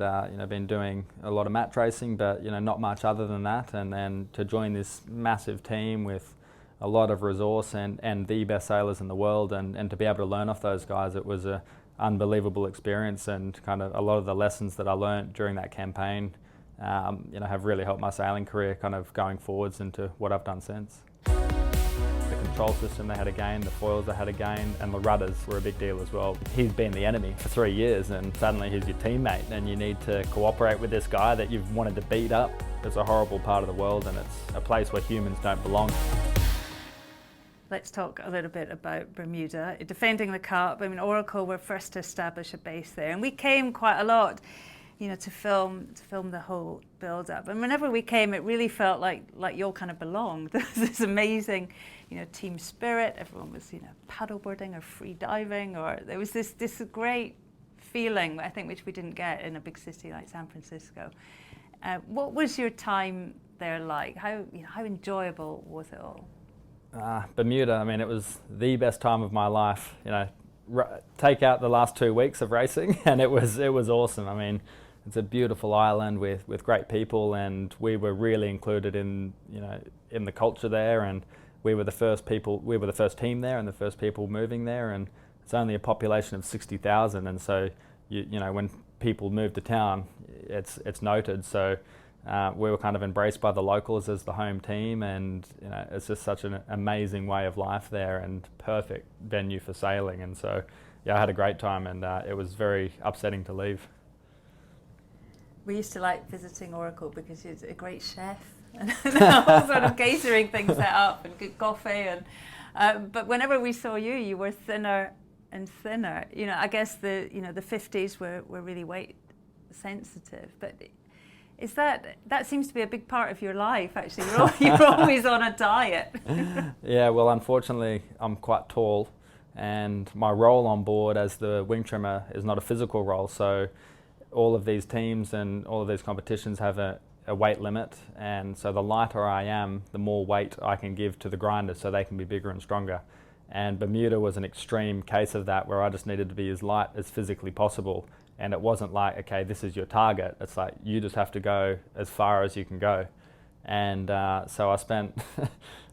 been doing a lot of match racing, but not much other than that. And then to join this massive team with a lot of resource and the best sailors in the world, and to be able to learn off those guys, it was an unbelievable experience. And kind of a lot of the lessons that I learned during that campaign, have really helped my sailing career kind of going forwards into what I've done since. The control system they had again, the foils they had again, and the rudders were a big deal as well. He's been the enemy for 3 years, and suddenly he's your teammate, and you need to cooperate with this guy that you've wanted to beat up. It's a horrible part of the world, and it's a place where humans don't belong. Let's talk a little bit about Bermuda. Defending the Cup, I mean, Oracle were first to establish a base there, and we came quite a lot, to film the whole build-up. And whenever we came, it really felt like you all kind of belonged. There was this amazing, team spirit. Everyone was, paddleboarding or free diving, or there was this great feeling, I think, which we didn't get in a big city like San Francisco. What was your time there like? How enjoyable was it all? Bermuda, I mean, it was the best time of my life. Take out the last 2 weeks of racing, and it was awesome. I mean, it's a beautiful island with great people, and we were really included in the culture there, and we were the first team there and the first people moving there, and it's only a population of 60,000, and so when people move to town, it's noted. So we were kind of embraced by the locals as the home team, and it's just such an amazing way of life there, and perfect venue for sailing. And so I had a great time, and it was very upsetting to leave. We used to like visiting Oracle because you're a great chef and all sort of catering things set up and good coffee. And but whenever we saw you, you were thinner and thinner. I guess the 50s were really weight sensitive, but is that seems to be a big part of your life? Actually, you're always on a diet. Yeah, well, unfortunately, I'm quite tall, and my role on board as the wing trimmer is not a physical role. So all of these teams and all of these competitions have a weight limit, and so the lighter I am, the more weight I can give to the grinders so they can be bigger and stronger. And Bermuda was an extreme case of that, where I just needed to be as light as physically possible. And it wasn't like, okay, this is your target. It's like, you just have to go as far as you can go. And so I spent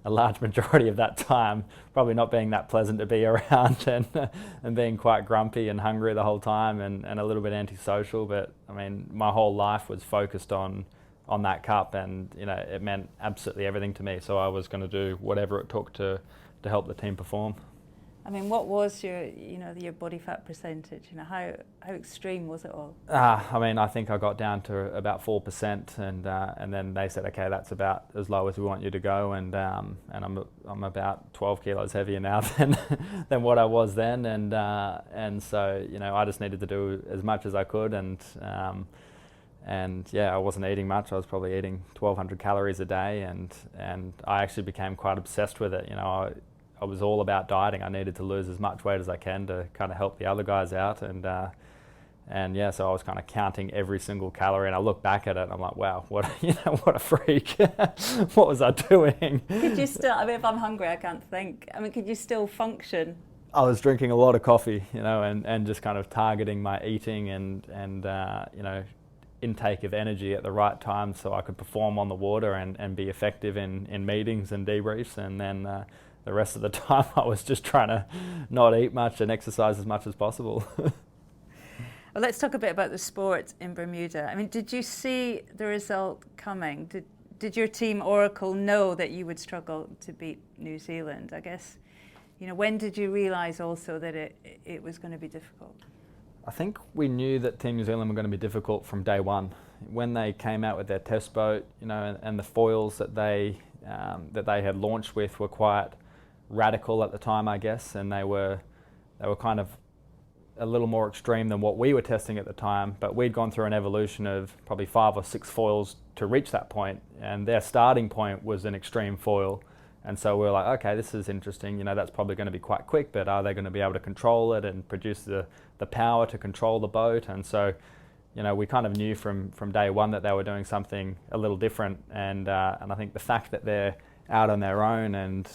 a large majority of that time probably not being that pleasant to be around, and being quite grumpy and hungry the whole time, and a little bit antisocial. But I mean, my whole life was focused on that cup, and it meant absolutely everything to me. So I was going to do whatever it took to help the team perform. I mean, what was your body fat percentage? How extreme was it all? I mean, I think I got down to about 4%, and then they said, okay, that's about as low as we want you to go, and I'm about 12 kilos heavier now than what I was then, and so I just needed to do as much as I could, and yeah, I wasn't eating much. I was probably eating 1,200 calories a day, and I actually became quite obsessed with it. I was all about dieting. I needed to lose as much weight as I can to kind of help the other guys out, and yeah, so I was kind of counting every single calorie. And I look back at it, and I'm like, wow, what a freak! What was I doing? Could you still? I mean, if I'm hungry, I can't think. I mean, could you still function? I was drinking a lot of coffee, and just kind of targeting my eating and intake of energy at the right time, so I could perform on the water and be effective in meetings and debriefs, and then. The rest of the time I was just trying to not eat much and exercise as much as possible. Well, let's talk a bit about the sport in Bermuda. I mean, did you see the result coming? Did your team Oracle know that you would struggle to beat New Zealand? I guess, when did you realise also that it was going to be difficult? I think we knew that Team New Zealand were going to be difficult from day one. When they came out with their test boat, and the foils that they had launched with were quite radical at the time, I guess, and they were kind of a little more extreme than what we were testing at the time, but we'd gone through an evolution of probably 5 or 6 foils to reach that point, and their starting point was an extreme foil, and so we were like, okay, this is interesting, that's probably going to be quite quick, but are they going to be able to control it and produce the power to control the boat? And so we kind of knew from day one that they were doing something a little different, and I think the fact that they're out on their own, and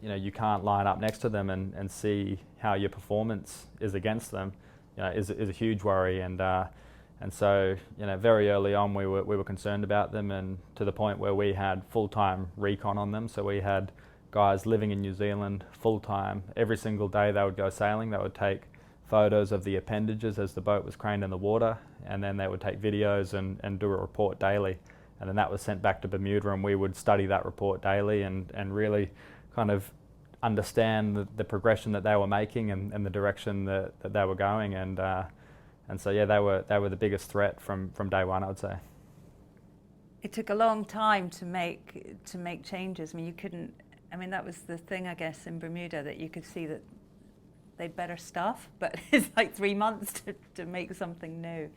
you can't line up next to them and see how your performance is against them, is a huge worry. And so very early on we were concerned about them, and to the point where we had full-time recon on them. So we had guys living in New Zealand full-time. Every single day they would go sailing. They would take photos of the appendages as the boat was craned in the water, and then they would take videos and do a report daily. And then that was sent back to Bermuda, and we would study that report daily and really kind of understand the progression that they were making and the direction that they were going. And so yeah, they were the biggest threat from day one, I would say. It took a long time to make changes. I mean, you couldn't. I mean, that was the thing, I guess, in Bermuda, that you could see that they'd better stuff, but it's like 3 months to make something new.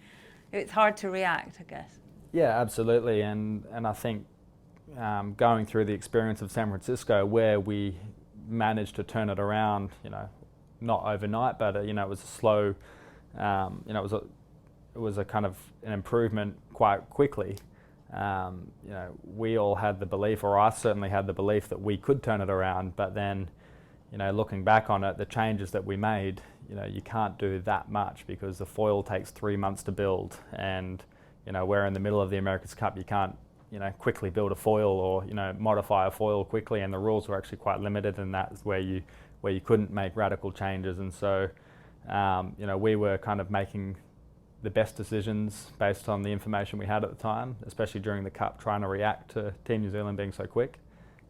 It's hard to react, I guess. Yeah, absolutely, and I think going through the experience of San Francisco, where we managed to turn it around, not overnight, but it was a slow, it was a kind of an improvement quite quickly. We all had the belief, or I certainly had the belief, that we could turn it around, but then, looking back on it, the changes that we made, you can't do that much because the foil takes 3 months to build, and we're in the middle of the America's Cup. You can't, quickly build a foil or, modify a foil quickly, and the rules were actually quite limited, and that's where you couldn't make radical changes. And so, we were kind of making the best decisions based on the information we had at the time, especially during the Cup, trying to react to Team New Zealand being so quick.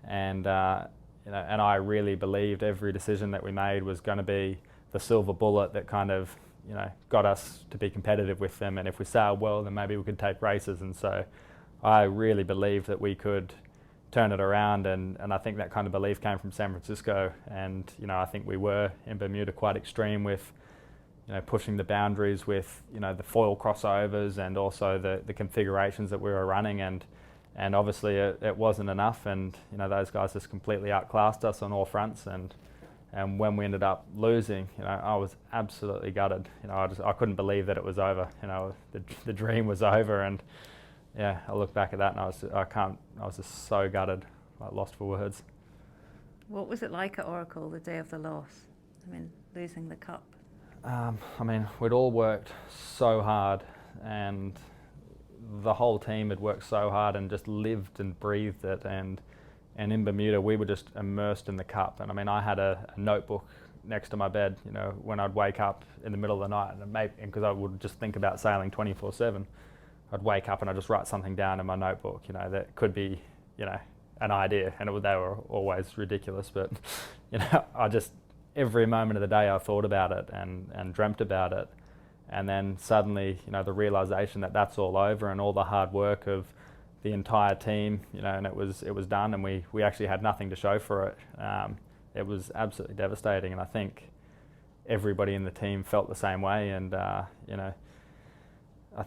And, and I really believed every decision that we made was going to be the silver bullet that kind of, got us to be competitive with them, and if we sailed well, then maybe we could take races. And so I really believed that we could turn it around, and I think that kind of belief came from San Francisco. And I think we were in Bermuda quite extreme with pushing the boundaries with the foil crossovers and also the configurations that we were running, and obviously it wasn't enough, and those guys just completely outclassed us on all fronts. And when we ended up losing, I was absolutely gutted. I couldn't believe that it was over. The dream was over, and yeah, I look back at that and I was just so gutted, like lost for words. What was it like at Oracle the day of the loss? I mean, losing the Cup. I mean, we'd all worked so hard, and the whole team had worked so hard and just lived and breathed it. And in Bermuda, we were just immersed in the Cup. And I mean, I had a notebook next to my bed, when I'd wake up in the middle of the night, and because I would just think about sailing 24/7, I'd wake up and I'd just write something down in my notebook, that could be, an idea. And they were always ridiculous, but, every moment of the day I thought about it and dreamt about it. And then suddenly, the realization that that's all over and all the hard work of the entire team, and it was done, and we actually had nothing to show for it. It was absolutely devastating, and I think everybody in the team felt the same way. And I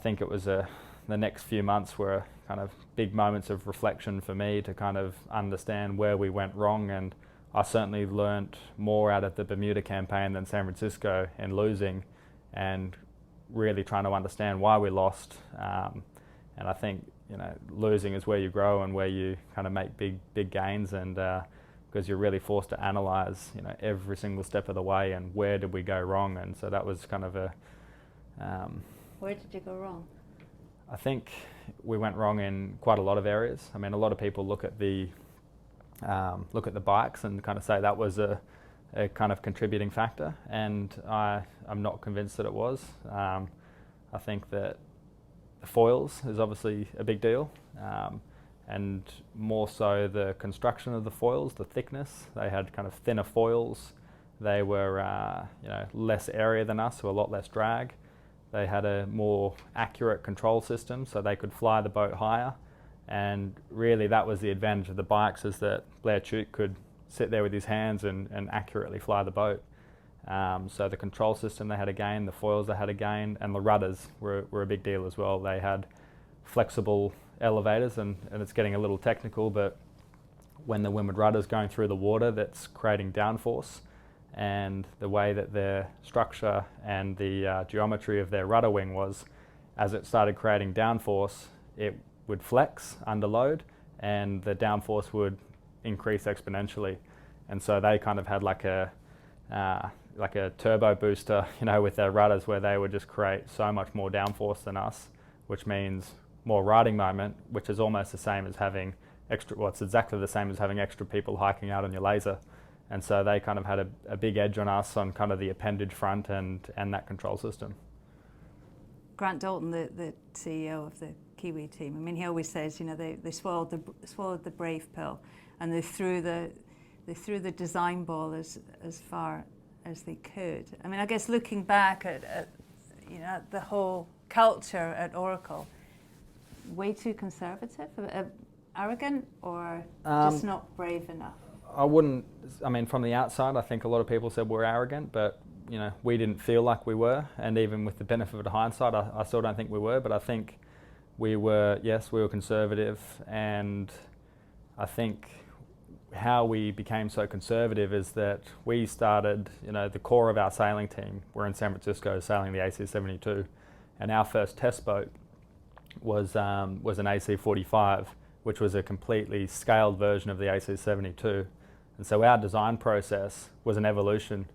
think it was the next few months were kind of big moments of reflection for me to kind of understand where we went wrong. And I certainly learnt more out of the Bermuda campaign than San Francisco in losing, and really trying to understand why we lost. And I think losing is where you grow and where you kind of make big gains, and because you're really forced to analyse every single step of the way and where did we go wrong. And so that was kind of a Where did you go wrong? I think we went wrong in quite a lot of areas. I mean, a lot of people look at the bikes and kind of say that was a kind of contributing factor, and I'm not convinced that it was. I think that the foils is obviously a big deal, and more so the construction of the foils, the thickness. They had kind of thinner foils. They were less area than us, so a lot less drag. They had a more accurate control system, so they could fly the boat higher. And really that was the advantage of the bikes, is that Blair Tuke could sit there with his hands and accurately fly the boat. So the control system they had a gain, the foils they had a gain, and the rudders were a big deal as well. They had flexible elevators, and it's getting a little technical, but when the windward rudder's going through the water, that's creating downforce, and the way that their structure and the geometry of their rudder wing was, as it started creating downforce, it would flex under load, and the downforce would increase exponentially. And so they kind of had like a turbo booster, with their rudders, where they would just create so much more downforce than us, which means more riding moment, which is almost the same as having it's exactly the same as having extra people hiking out on your laser. And so they kind of had a big edge on us on kind of the appendage front and that control system. Grant Dalton, the CEO of the Kiwi team, I mean, he always says, they swallowed the brave pill, and they threw the design ball as far as they could. I mean, I guess looking back at the whole culture at Oracle, way too conservative, arrogant, or just not brave enough? From the outside, I think a lot of people said we're arrogant, but we didn't feel like we were, and even with the benefit of hindsight, I still don't think we were, but I think we were conservative. And I think how we became so conservative is that we started, the core of our sailing team were in San Francisco sailing the AC72, and our first test boat was an AC45, which was a completely scaled version of the AC72. And so our design process was an evolution.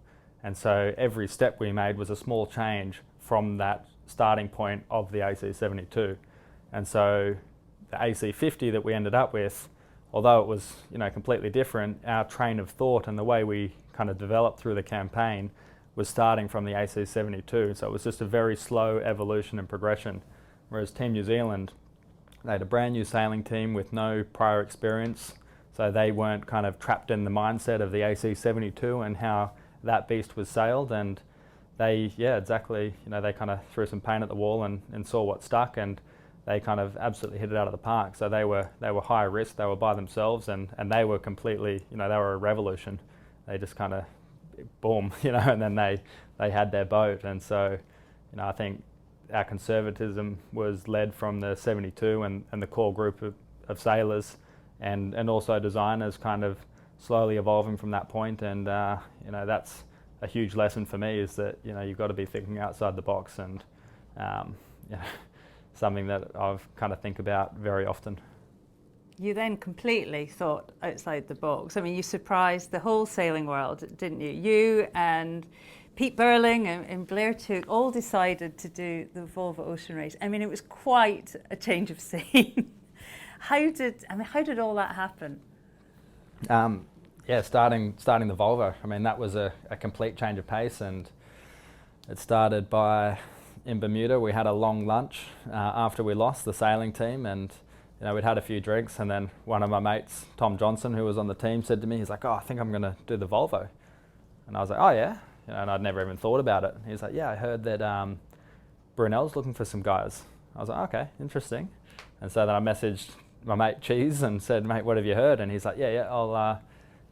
And so every step we made was a small change from that starting point of the AC72. And so the AC50 that we ended up with, although it was completely different, our train of thought and the way we kind of developed through the campaign was starting from the AC72. So it was just a very slow evolution and progression. Whereas Team New Zealand, they had a brand new sailing team with no prior experience. So they weren't kind of trapped in the mindset of the AC72 and how that beast was sailed. And they, exactly, they kind of threw some paint at the wall and saw what stuck, and they kind of absolutely hit it out of the park. So they were high risk, they were by themselves, and they were completely, they were a revolution. They just kind of, boom, and then they had their boat. And so, I think our conservatism was led from the 72 and the core group of sailors, and also designers kind of slowly evolving from that point. And that's a huge lesson for me, is that you've got to be thinking outside the box, and something that I've kind of think about very often. You then completely thought outside the box. I mean, you surprised the whole sailing world, didn't you? You and Pete Burling and Blair Tuke all decided to do the Volvo Ocean Race. I mean, it was quite a change of scene. How did all that happen? Starting the Volvo. I mean, that was a complete change of pace, and it started in Bermuda. We had a long lunch after we lost the sailing team, and we'd had a few drinks, and then one of my mates, Tom Johnson, who was on the team, said to me, he's like, "Oh, I think I'm going to do the Volvo." And I was like, oh yeah, and I'd never even thought about it. He was like, yeah, I heard that Brunel's looking for some guys. I was like, okay, interesting. And so then I messaged my mate Cheese and said, mate, what have you heard? And he's like, yeah, I'll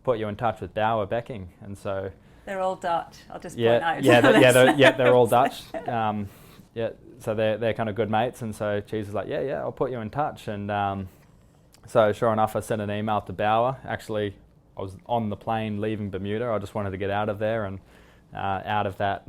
put you in touch with Bauer Becking. And so They're all Dutch. I'll just point out. They're all Dutch. So they're kind of good mates. And so Cheese was like, yeah, I'll put you in touch. And so sure enough, I sent an email to Bauer. Actually, I was on the plane leaving Bermuda. I just wanted to get out of there, and out of that,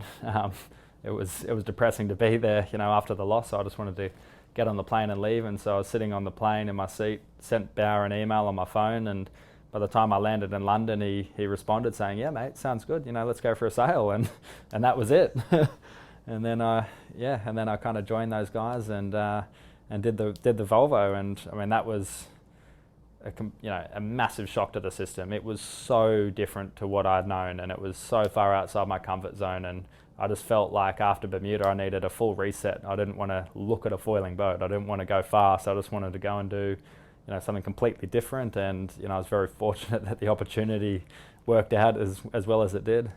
it was depressing to be there, after the loss. So I just wanted to get on the plane and leave. And so I was sitting on the plane in my seat, sent Bauer an email on my phone, and by the time I landed in London, he responded saying, yeah, mate, sounds good. Let's go for a sail, and that was it. And then I kind of joined those guys and did the Volvo, and I mean that was a massive shock to the system. It was so different to what I'd known, and it was so far outside my comfort zone, and I just felt like after Bermuda I needed a full reset. I didn't want to look at a foiling boat. I didn't want to go fast. I just wanted to go and do something completely different, and I was very fortunate that the opportunity worked out as well as it did.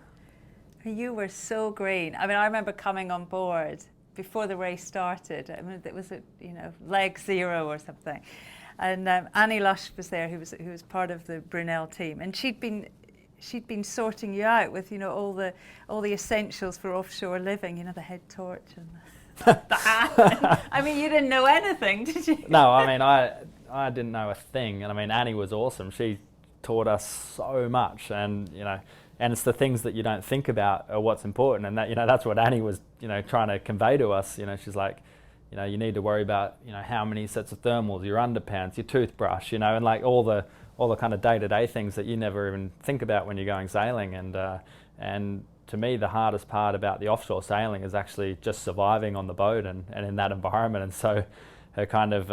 You were so green. I mean, I remember coming on board before the race started. I mean, it was leg 0 or something, and Annie Lush was there, who was part of the Brunel team, and she'd been sorting you out with all the essentials for offshore living, the head torch and the hat. I mean, you didn't know anything, did you? No, I mean I didn't know a thing, and I mean Annie was awesome. She taught us so much, and and it's the things that you don't think about are what's important, and that that's what Annie was trying to convey to us. She's like, you need to worry about how many sets of thermals, your underpants, your toothbrush, and like all the kind of day-to-day things that you never even think about when you're going sailing. And to me, the hardest part about the offshore sailing is actually just surviving on the boat and in that environment. And so her kind of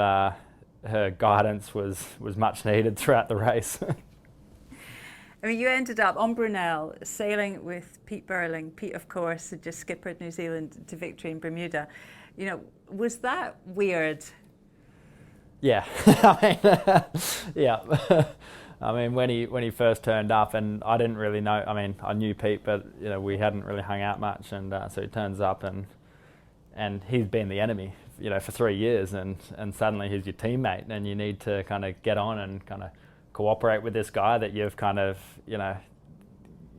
her guidance was much needed throughout the race. I mean, you ended up on Brunel sailing with Pete Burling. Pete, of course, had just skippered New Zealand to victory in Bermuda. Was that weird? Yeah, I mean, when he first turned up, and I didn't really know. I mean, I knew Pete, but we hadn't really hung out much, and so he turns up, and he's been the enemy, for 3 years, and suddenly he's your teammate, and you need to kind of get on and kind of cooperate with this guy that you've kind of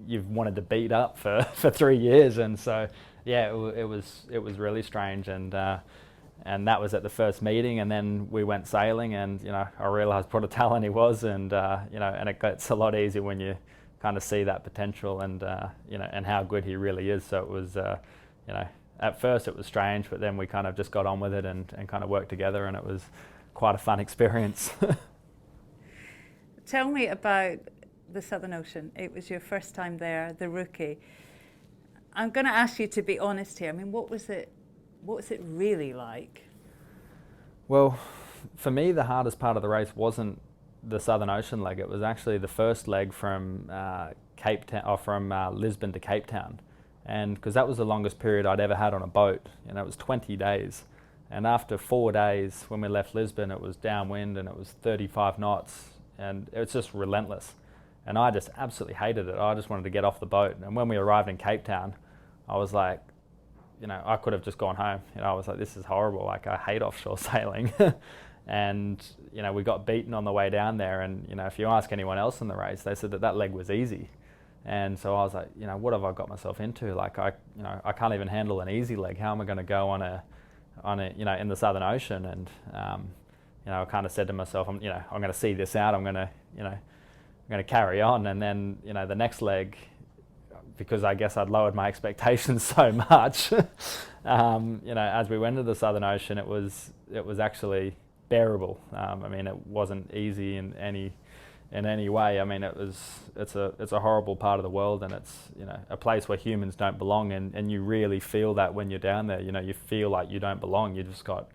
you've wanted to beat up for 3 years. And so yeah, it was really strange, and that was at the first meeting, and then we went sailing, and I realised what a talent he was, and and it gets a lot easier when you kind of see that potential, and and how good he really is. So it was at first it was strange, but then we kind of just got on with it and kind of worked together, and it was quite a fun experience. Tell me about the Southern Ocean. It was your first time there, the rookie. I'm going to ask you to be honest here. I mean, what was it really like? Well, for me, the hardest part of the race wasn't the Southern Ocean leg. It was actually the first leg from Cape Town, or from Lisbon to Cape Town, and because that was the longest period I'd ever had on a boat, and it was 20 days. And after 4 days, when we left Lisbon, it was downwind and it was 35 knots. And it was just relentless. And I just absolutely hated it. I just wanted to get off the boat. And when we arrived in Cape Town, I was like, I could have just gone home. I was like, this is horrible. Like, I hate offshore sailing. And, we got beaten on the way down there. And, if you ask anyone else in the race, they said that leg was easy. And so I was like, what have I got myself into? Like, I can't even handle an easy leg. How am I going to go on a in the Southern Ocean? And, I kind of said to myself, I'm going to see this out. I'm going to carry on. And then, the next leg, because I guess I'd lowered my expectations so much, as we went into the Southern Ocean, it was actually bearable. I mean, it wasn't easy in any way. I mean, it's a horrible part of the world, and it's a place where humans don't belong, and you really feel that when you're down there. You feel like you don't belong. You just got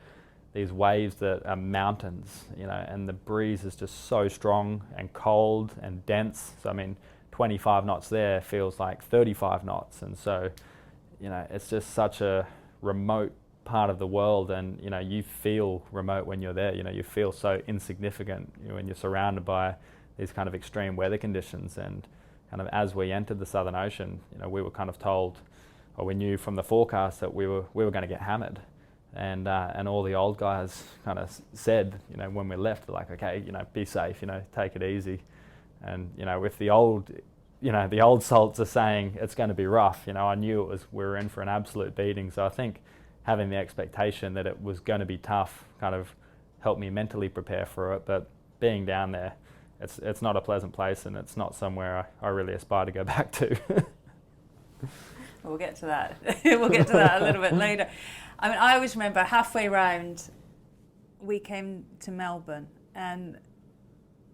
these waves that are mountains, and the breeze is just so strong and cold and dense. So, I mean, 25 knots there feels like 35 knots. And so, it's just such a remote part of the world, and, you feel remote when you're there. You feel so insignificant when you're surrounded by these kind of extreme weather conditions. And kind of as we entered the Southern Ocean, we were kind of told, or we knew from the forecast that we were going to get hammered. And all the old guys kind of said, when we left, like, okay, be safe, take it easy. And if the old salts are saying it's going to be rough, I knew we were in for an absolute beating. So I think having the expectation that it was going to be tough kind of helped me mentally prepare for it. But being down there, it's not a pleasant place, and it's not somewhere I really aspire to go back to. We'll get to that. We'll get to that a little bit later. I mean, I always remember halfway round, we came to Melbourne, and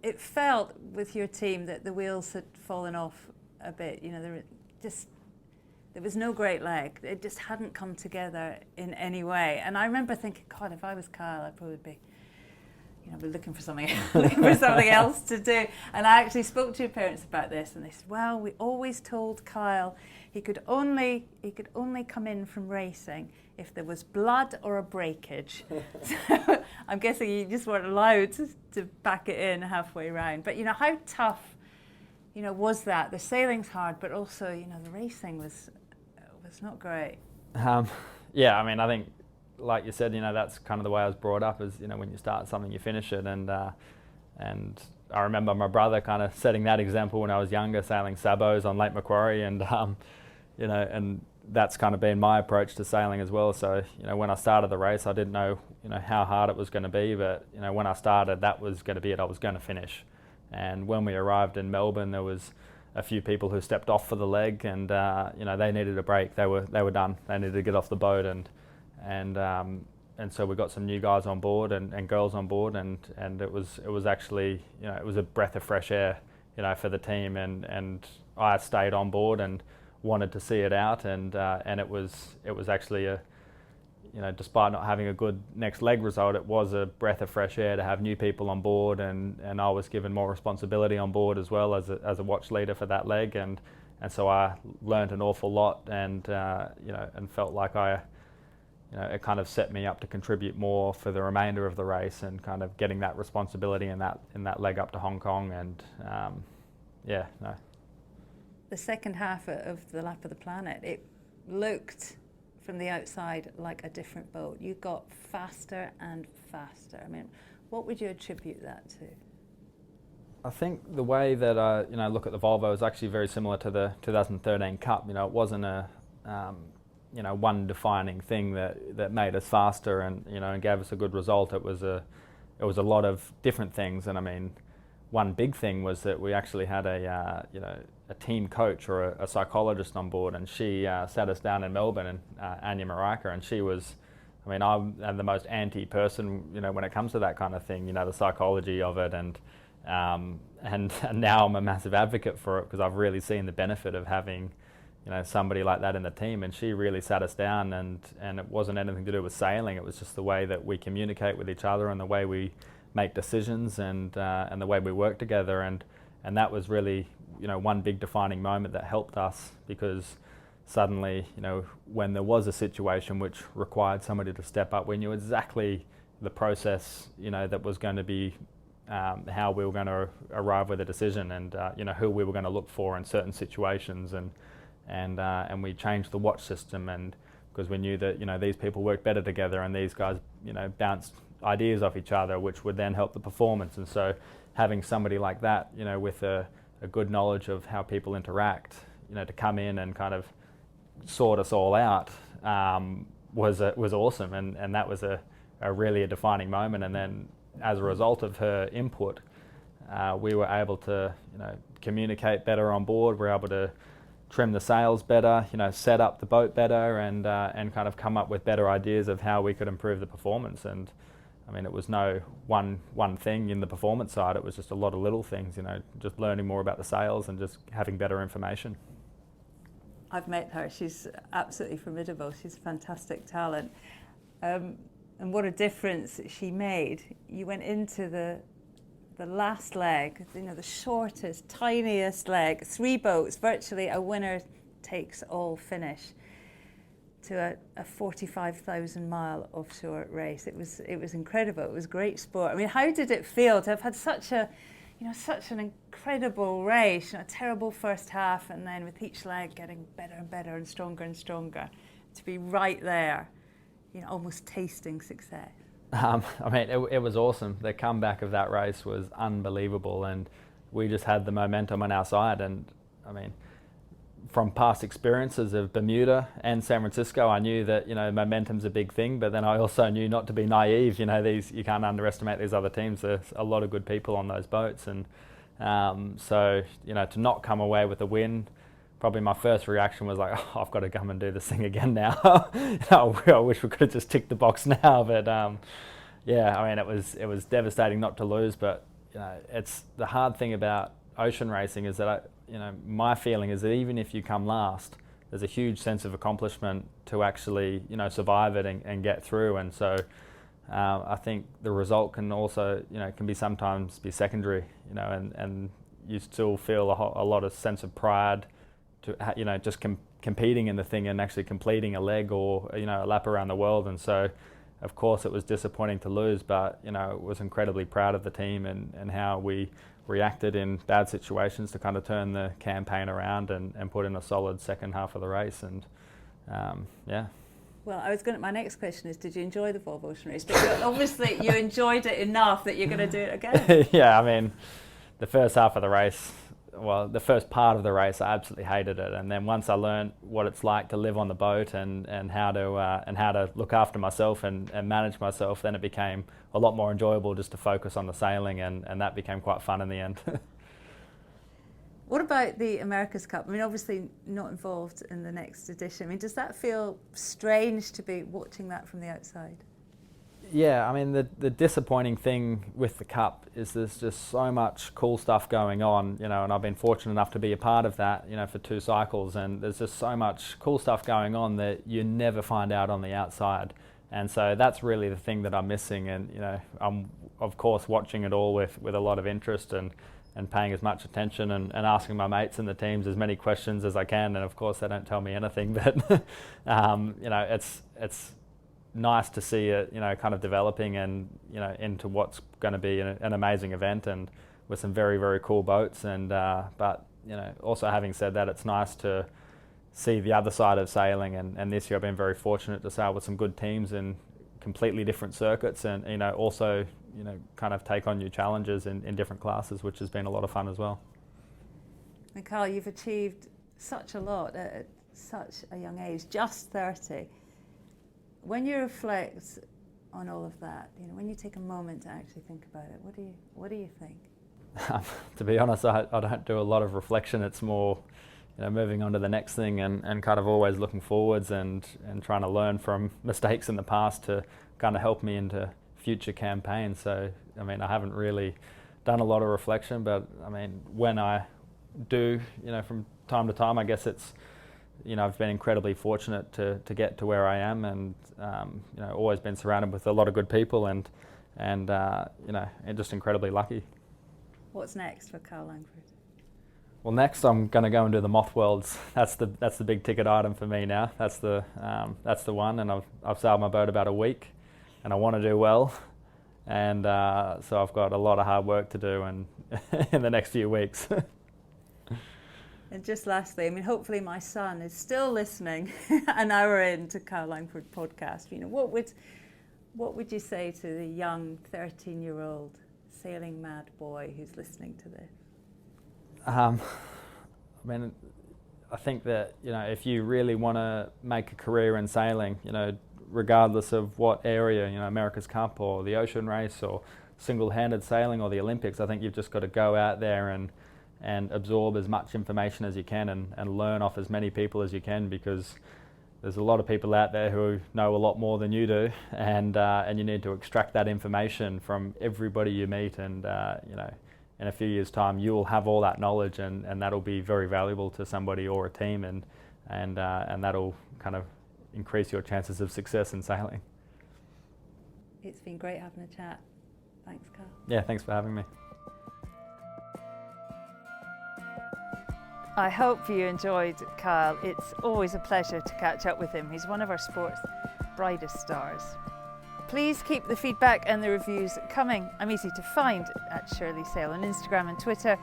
it felt with your team that the wheels had fallen off a bit. There was no great leg. It just hadn't come together in any way. And I remember thinking, God, if I was Kyle, I'd probably be looking for something else to do. And I actually spoke to your parents about this, and they said, well, we always told Kyle he could only come in from racing if there was blood or a breakage. So I'm guessing you just weren't allowed to back it in halfway round. But how tough, was that? The sailing's hard, but also, the racing was not great. Yeah, I mean, I think, like you said, that's kind of the way I was brought up, is, when you start something, you finish it. And I remember my brother kind of setting that example when I was younger, sailing sabots on Lake Macquarie, and and that's kind of been my approach to sailing as well. So, when I started the race, I didn't know, how hard it was going to be, but, when I started, that was going to be it. I was going to finish. And when we arrived in Melbourne, there was a few people who stepped off for the leg, and, they needed a break. They were done. They needed to get off the boat, and so we got some new guys on board and girls on board, and it was actually, it was a breath of fresh air, for the team, and I stayed on board and wanted to see it out, and it was actually despite not having a good next leg result, it was a breath of fresh air to have new people on board, and I was given more responsibility on board as well as a watch leader for that leg, and so I learned an awful lot, and and felt like it kind of set me up to contribute more for the remainder of the race, and kind of getting that responsibility in that leg up to Hong Kong, and The second half of the Lap of the Planet, it looked from the outside like a different boat. You got faster and faster. I mean, what would you attribute that to? I think the way that I look at the Volvo is actually very similar to the 2013 Cup. It wasn't a one defining thing that made us faster and and gave us a good result. It was a lot of different things, and I mean, one big thing was that we actually had a team coach or a psychologist on board, and she sat us down in Melbourne, and Anya Maraka, and she was, I mean, I'm the most anti person when it comes to that kind of thing, the psychology of it, and now I'm a massive advocate for it, because I've really seen the benefit of having somebody like that in the team. And she really sat us down, and it wasn't anything to do with sailing. It was just the way that we communicate with each other, and the way we make decisions, and the way we work together, and that was really one big defining moment that helped us, because suddenly when there was a situation which required somebody to step up, we knew exactly the process that was going to be how we were going to arrive with a decision, and who we were going to look for in certain situations, and we changed the watch system, and because we knew that these people work better together, and these guys bounced ideas off each other, which would then help the performance. And so having somebody like that with a good knowledge of how people interact to come in and kind of sort us all out was awesome, and that was a really defining moment. And then as a result of her input, we were able to communicate better on board. We were able to trim the sails better, set up the boat better, and kind of come up with better ideas of how we could improve the performance. And I mean, it was no one thing in the performance side. It was just a lot of little things, just learning more about the sails and just having better information. I've met her. She's absolutely formidable. She's a fantastic talent. And what a difference she made. You went into the last leg, the shortest, tiniest leg, 3 boats, virtually a winner takes all finish, to a 45,000 mile offshore race. It was incredible. It was great sport. I mean, how did it feel to have had such a such an incredible race, a terrible first half, and then with each leg getting better and better and stronger, to be right there, almost tasting success. It was awesome. The comeback of that race was unbelievable, and we just had the momentum on our side. And from past experiences of Bermuda and San Francisco, I knew that momentum's a big thing, but then I also knew not to be naive. You can't underestimate these other teams. There's a lot of good people on those boats, and so to not come away with a win, probably my first reaction was like, oh, I've got to come and do this thing again now. I wish we could have just ticked the box now, but it was devastating not to lose. But it's the hard thing about ocean racing is that my feeling is that even if you come last, there's a huge sense of accomplishment to actually survive it and get through. And so I think the result can also can be sometimes be secondary, and you still feel a lot of sense of pride to just competing in the thing and actually completing a leg or a lap around the world. And so of course it was disappointing to lose, but was incredibly proud of the team and how we reacted in bad situations to kind of turn the campaign around and put in a solid second half of the race. And Well, my next question is, did you enjoy the Volvo Ocean race? But obviously you enjoyed it enough that you're going to do it again. Yeah, the first half of the race, the first part of the race, I absolutely hated it. And then once I learned what it's like to live on the boat and how to look after myself and manage myself, then it became a lot more enjoyable just to focus on the sailing, and that became quite fun in the end. What about the America's Cup? Obviously not involved in the next edition. Does that feel strange to be watching that from the outside? Yeah, the disappointing thing with the Cup is there's just so much cool stuff going on, and I've been fortunate enough to be a part of that, for 2 cycles, and there's just so much cool stuff going on that you never find out on the outside. And so that's really the thing that I'm missing, and I'm of course watching it all with a lot of interest and paying as much attention and asking my mates in the teams as many questions as I can, and of course they don't tell me anything, but it's nice to see it kind of developing and into what's going to be an amazing event and with some very, very cool boats. And but also having said that, it's nice to see the other side of sailing, and this year I've been very fortunate to sail with some good teams in completely different circuits, and also kind of take on new challenges in different classes, which has been a lot of fun as well. And Kyle, you've achieved such a lot at such a young age, just 30. When you reflect on all of that, when you take a moment to actually think about it, what do you think? To be honest, I don't do a lot of reflection. It's more moving on to the next thing and kind of always looking forwards and trying to learn from mistakes in the past to kind of help me into future campaigns. So I haven't really done a lot of reflection, but when I do, from time to time, I guess it's I've been incredibly fortunate to get to where I am, and always been surrounded with a lot of good people, and just incredibly lucky. What's next for Kyle Langford? Well, next I'm going to go and do the Moth Worlds. That's the big ticket item for me now. That's the one, and I've sailed my boat about a week, and I want to do well, and so I've got a lot of hard work to do and in the next few weeks. And just lastly, hopefully my son is still listening an hour into Kyle Langford podcast. What would you say to the young 13-year-old sailing mad boy who's listening to this? I think that if you really want to make a career in sailing, regardless of what area, America's Cup or the ocean race or single-handed sailing or the Olympics, I think you've just got to go out there and absorb as much information as you can and learn off as many people as you can, because there's a lot of people out there who know a lot more than you do, and you need to extract that information from everybody you meet, and in a few years' time you will have all that knowledge, and that'll be very valuable to somebody or a team, and that'll kind of increase your chances of success in sailing. It's been great having a chat. Thanks, Kyle. Yeah, thanks for having me. I hope you enjoyed Kyle. It's always a pleasure to catch up with him. He's one of our sport's brightest stars. Please keep the feedback and the reviews coming. I'm easy to find at Shirley Sail on Instagram and Twitter,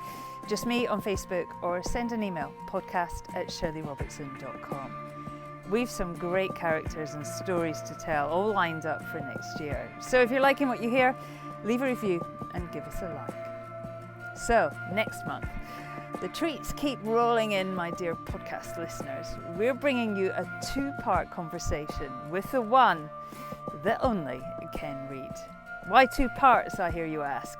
just me on Facebook, or send an email, podcast@shirleyrobertson.com. We've some great characters and stories to tell, all lined up for next year. So if you're liking what you hear, leave a review and give us a like. So, next month, the treats keep rolling in, my dear podcast listeners. We're bringing you a two-part conversation with the one, the only Ken Reid. Why two parts, I hear you ask?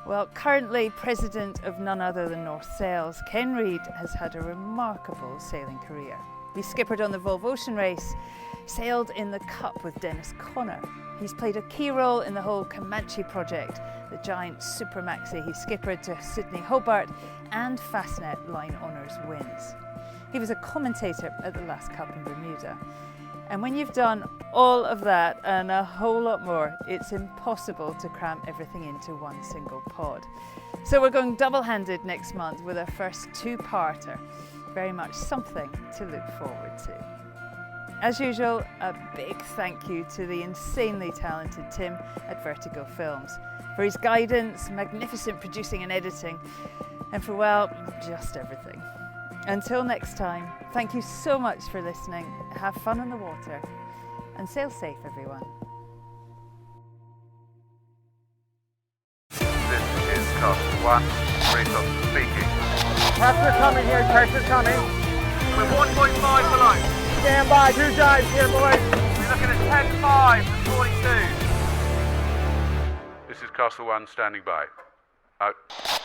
Well, currently president of none other than North Sails, Ken Reid has had a remarkable sailing career. He skippered on the Volvo Ocean Race, sailed in the Cup with Dennis Conner. He's played a key role in the whole Comanche project, the giant super maxi he skippered to Sydney Hobart and Fastnet Line Honours wins. He was a commentator at the last Cup in Bermuda. And when you've done all of that and a whole lot more, it's impossible to cram everything into one single pod. So we're going double-handed next month with our first two-parter. Very much something to look forward to. As usual, a big thank you to the insanely talented Tim at Vertigo Films for his guidance, magnificent producing and editing, and for, well, just everything. Until next time, thank you so much for listening. Have fun on the water and sail safe, everyone. This is Castle 1, Resource speaking. Pressure coming here, pressure coming. We're 1.5 below. Stand by, 2 dives here, boys. We're looking at 10.5 and 42. This is Castle 1 standing by. Out.